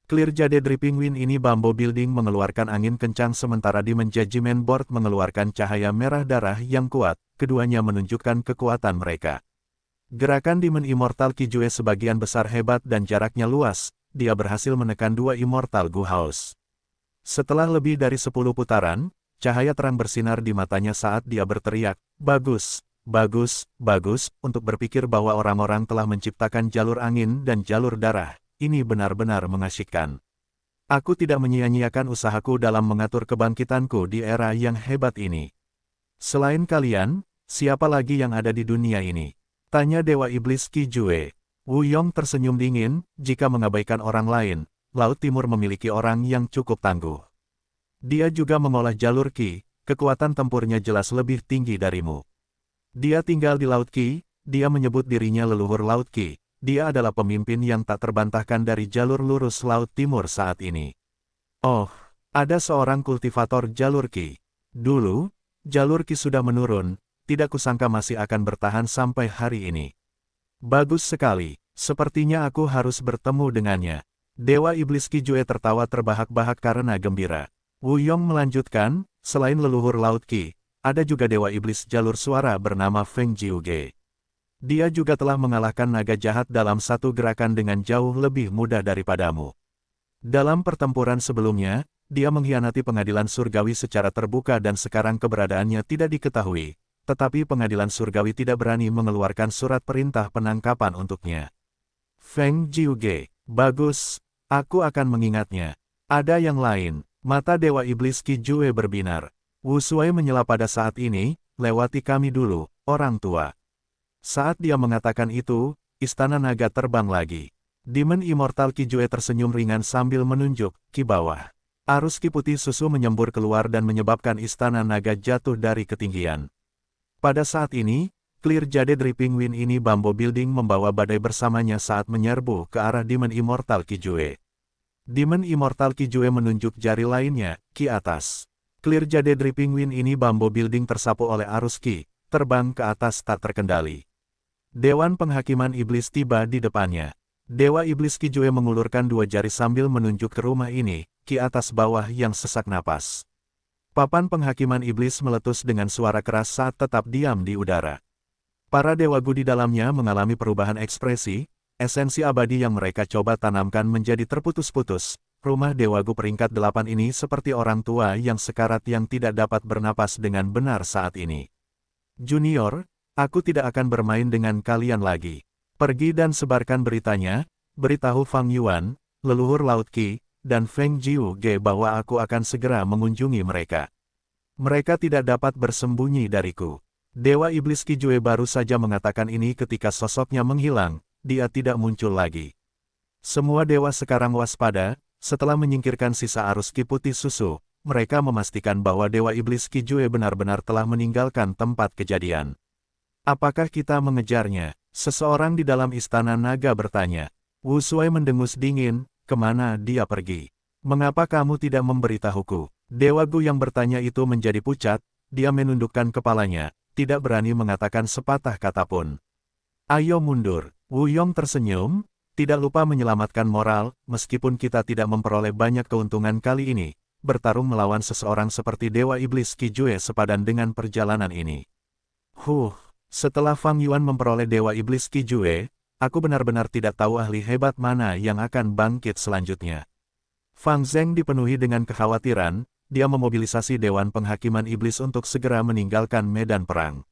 Clear Jade Dripping Wind ini Bambo Building mengeluarkan angin kencang sementara Demon Judgment Board mengeluarkan cahaya merah darah yang kuat, keduanya menunjukkan kekuatan mereka. Gerakan Demon Immortal Qijue sebagian besar hebat dan jaraknya luas, dia berhasil menekan 2 Immortal Gu House. Setelah lebih dari 10 putaran, cahaya terang bersinar di matanya saat dia berteriak, bagus, bagus, bagus, untuk berpikir bahwa orang-orang telah menciptakan jalur angin dan jalur darah, ini benar-benar mengasyikkan. Aku tidak menyia-nyiakan usahaku dalam mengatur kebangkitanku di era yang hebat ini. Selain kalian, siapa lagi yang ada di dunia ini? Tanya Dewa Iblis Qijue. Wu Yong tersenyum dingin, jika mengabaikan orang lain, Laut Timur memiliki orang yang cukup tangguh. Dia juga mengolah jalur Qi, kekuatan tempurnya jelas lebih tinggi darimu. Dia tinggal di Laut Qi, dia menyebut dirinya leluhur Laut Qi, dia adalah pemimpin yang tak terbantahkan dari jalur lurus Laut Timur saat ini. Oh, ada seorang kultivator jalur Qi. Dulu, jalur Qi sudah menurun, tidak kusangka masih akan bertahan sampai hari ini. Bagus sekali, sepertinya aku harus bertemu dengannya. Dewa Iblis Qijue tertawa terbahak-bahak karena gembira. Wu Yong melanjutkan, selain leluhur Laut Qi, ada juga Dewa Iblis jalur suara bernama Feng Jiuge. Dia juga telah mengalahkan naga jahat dalam satu gerakan dengan jauh lebih mudah daripadamu. Dalam pertempuran sebelumnya, dia mengkhianati pengadilan surgawi secara terbuka dan sekarang keberadaannya tidak diketahui. Tetapi pengadilan surgawi tidak berani mengeluarkan surat perintah penangkapan untuknya. Feng Jiuge, bagus, aku akan mengingatnya. Ada yang lain, mata Dewa Iblis Qijue berbinar. Wu Sui menyela pada saat ini, lewati kami dulu, orang tua. Saat dia mengatakan itu, istana naga terbang lagi. Demon Immortal Qijue tersenyum ringan sambil menunjuk, Qi bawah. Arus Qi putih susu menyembur keluar dan menyebabkan istana naga jatuh dari ketinggian. Pada saat ini, Clear Jade Dripping Wind ini Bambo Building membawa badai bersamanya saat menyerbu ke arah Demon Immortal Qijue. Demon Immortal Qijue menunjuk jari lainnya, Qi atas. Clear Jade Dripping Wind ini Bambo Building tersapu oleh arus Qi, terbang ke atas tak terkendali. Dewan Penghakiman Iblis tiba di depannya. Dewa Iblis Qijue mengulurkan 2 jari sambil menunjuk ke rumah ini, Qi atas bawah yang sesak napas. Papan penghakiman iblis meletus dengan suara keras saat tetap diam di udara. Para dewa Gu di dalamnya mengalami perubahan ekspresi, esensi abadi yang mereka coba tanamkan menjadi terputus-putus. Rumah Dewa Gu peringkat 8 ini seperti orang tua yang sekarat yang tidak dapat bernapas dengan benar saat ini. Junior, Aku tidak akan bermain dengan kalian lagi. Pergi dan sebarkan beritanya, beritahu Fang Yuan, leluhur Laut Qi, dan Feng Jiuge bahwa aku akan segera mengunjungi mereka. Mereka tidak dapat bersembunyi dariku. Dewa Iblis Qijue baru saja mengatakan ini ketika sosoknya menghilang, dia tidak muncul lagi. Semua dewa sekarang waspada, setelah menyingkirkan sisa arus Qi putih susu, mereka memastikan bahwa Dewa Iblis Qijue benar-benar telah meninggalkan tempat kejadian. Apakah kita mengejarnya? Seseorang di dalam istana naga bertanya. Wu Shuai mendengus dingin, kemana dia pergi? Mengapa kamu tidak memberitahuku? Dewa Gu yang bertanya itu menjadi pucat, dia menundukkan kepalanya, tidak berani mengatakan sepatah kata pun. Ayo mundur. Wu Yong tersenyum, tidak lupa menyelamatkan moral, meskipun kita tidak memperoleh banyak keuntungan kali ini, bertarung melawan seseorang seperti Dewa Iblis Qijue sepadan dengan perjalanan ini. Setelah Fang Yuan memperoleh Dewa Iblis Qijue, aku benar-benar tidak tahu ahli hebat mana yang akan bangkit selanjutnya. Fang Zheng dipenuhi dengan kekhawatiran, dia memobilisasi Dewan Penghakiman Iblis untuk segera meninggalkan medan perang.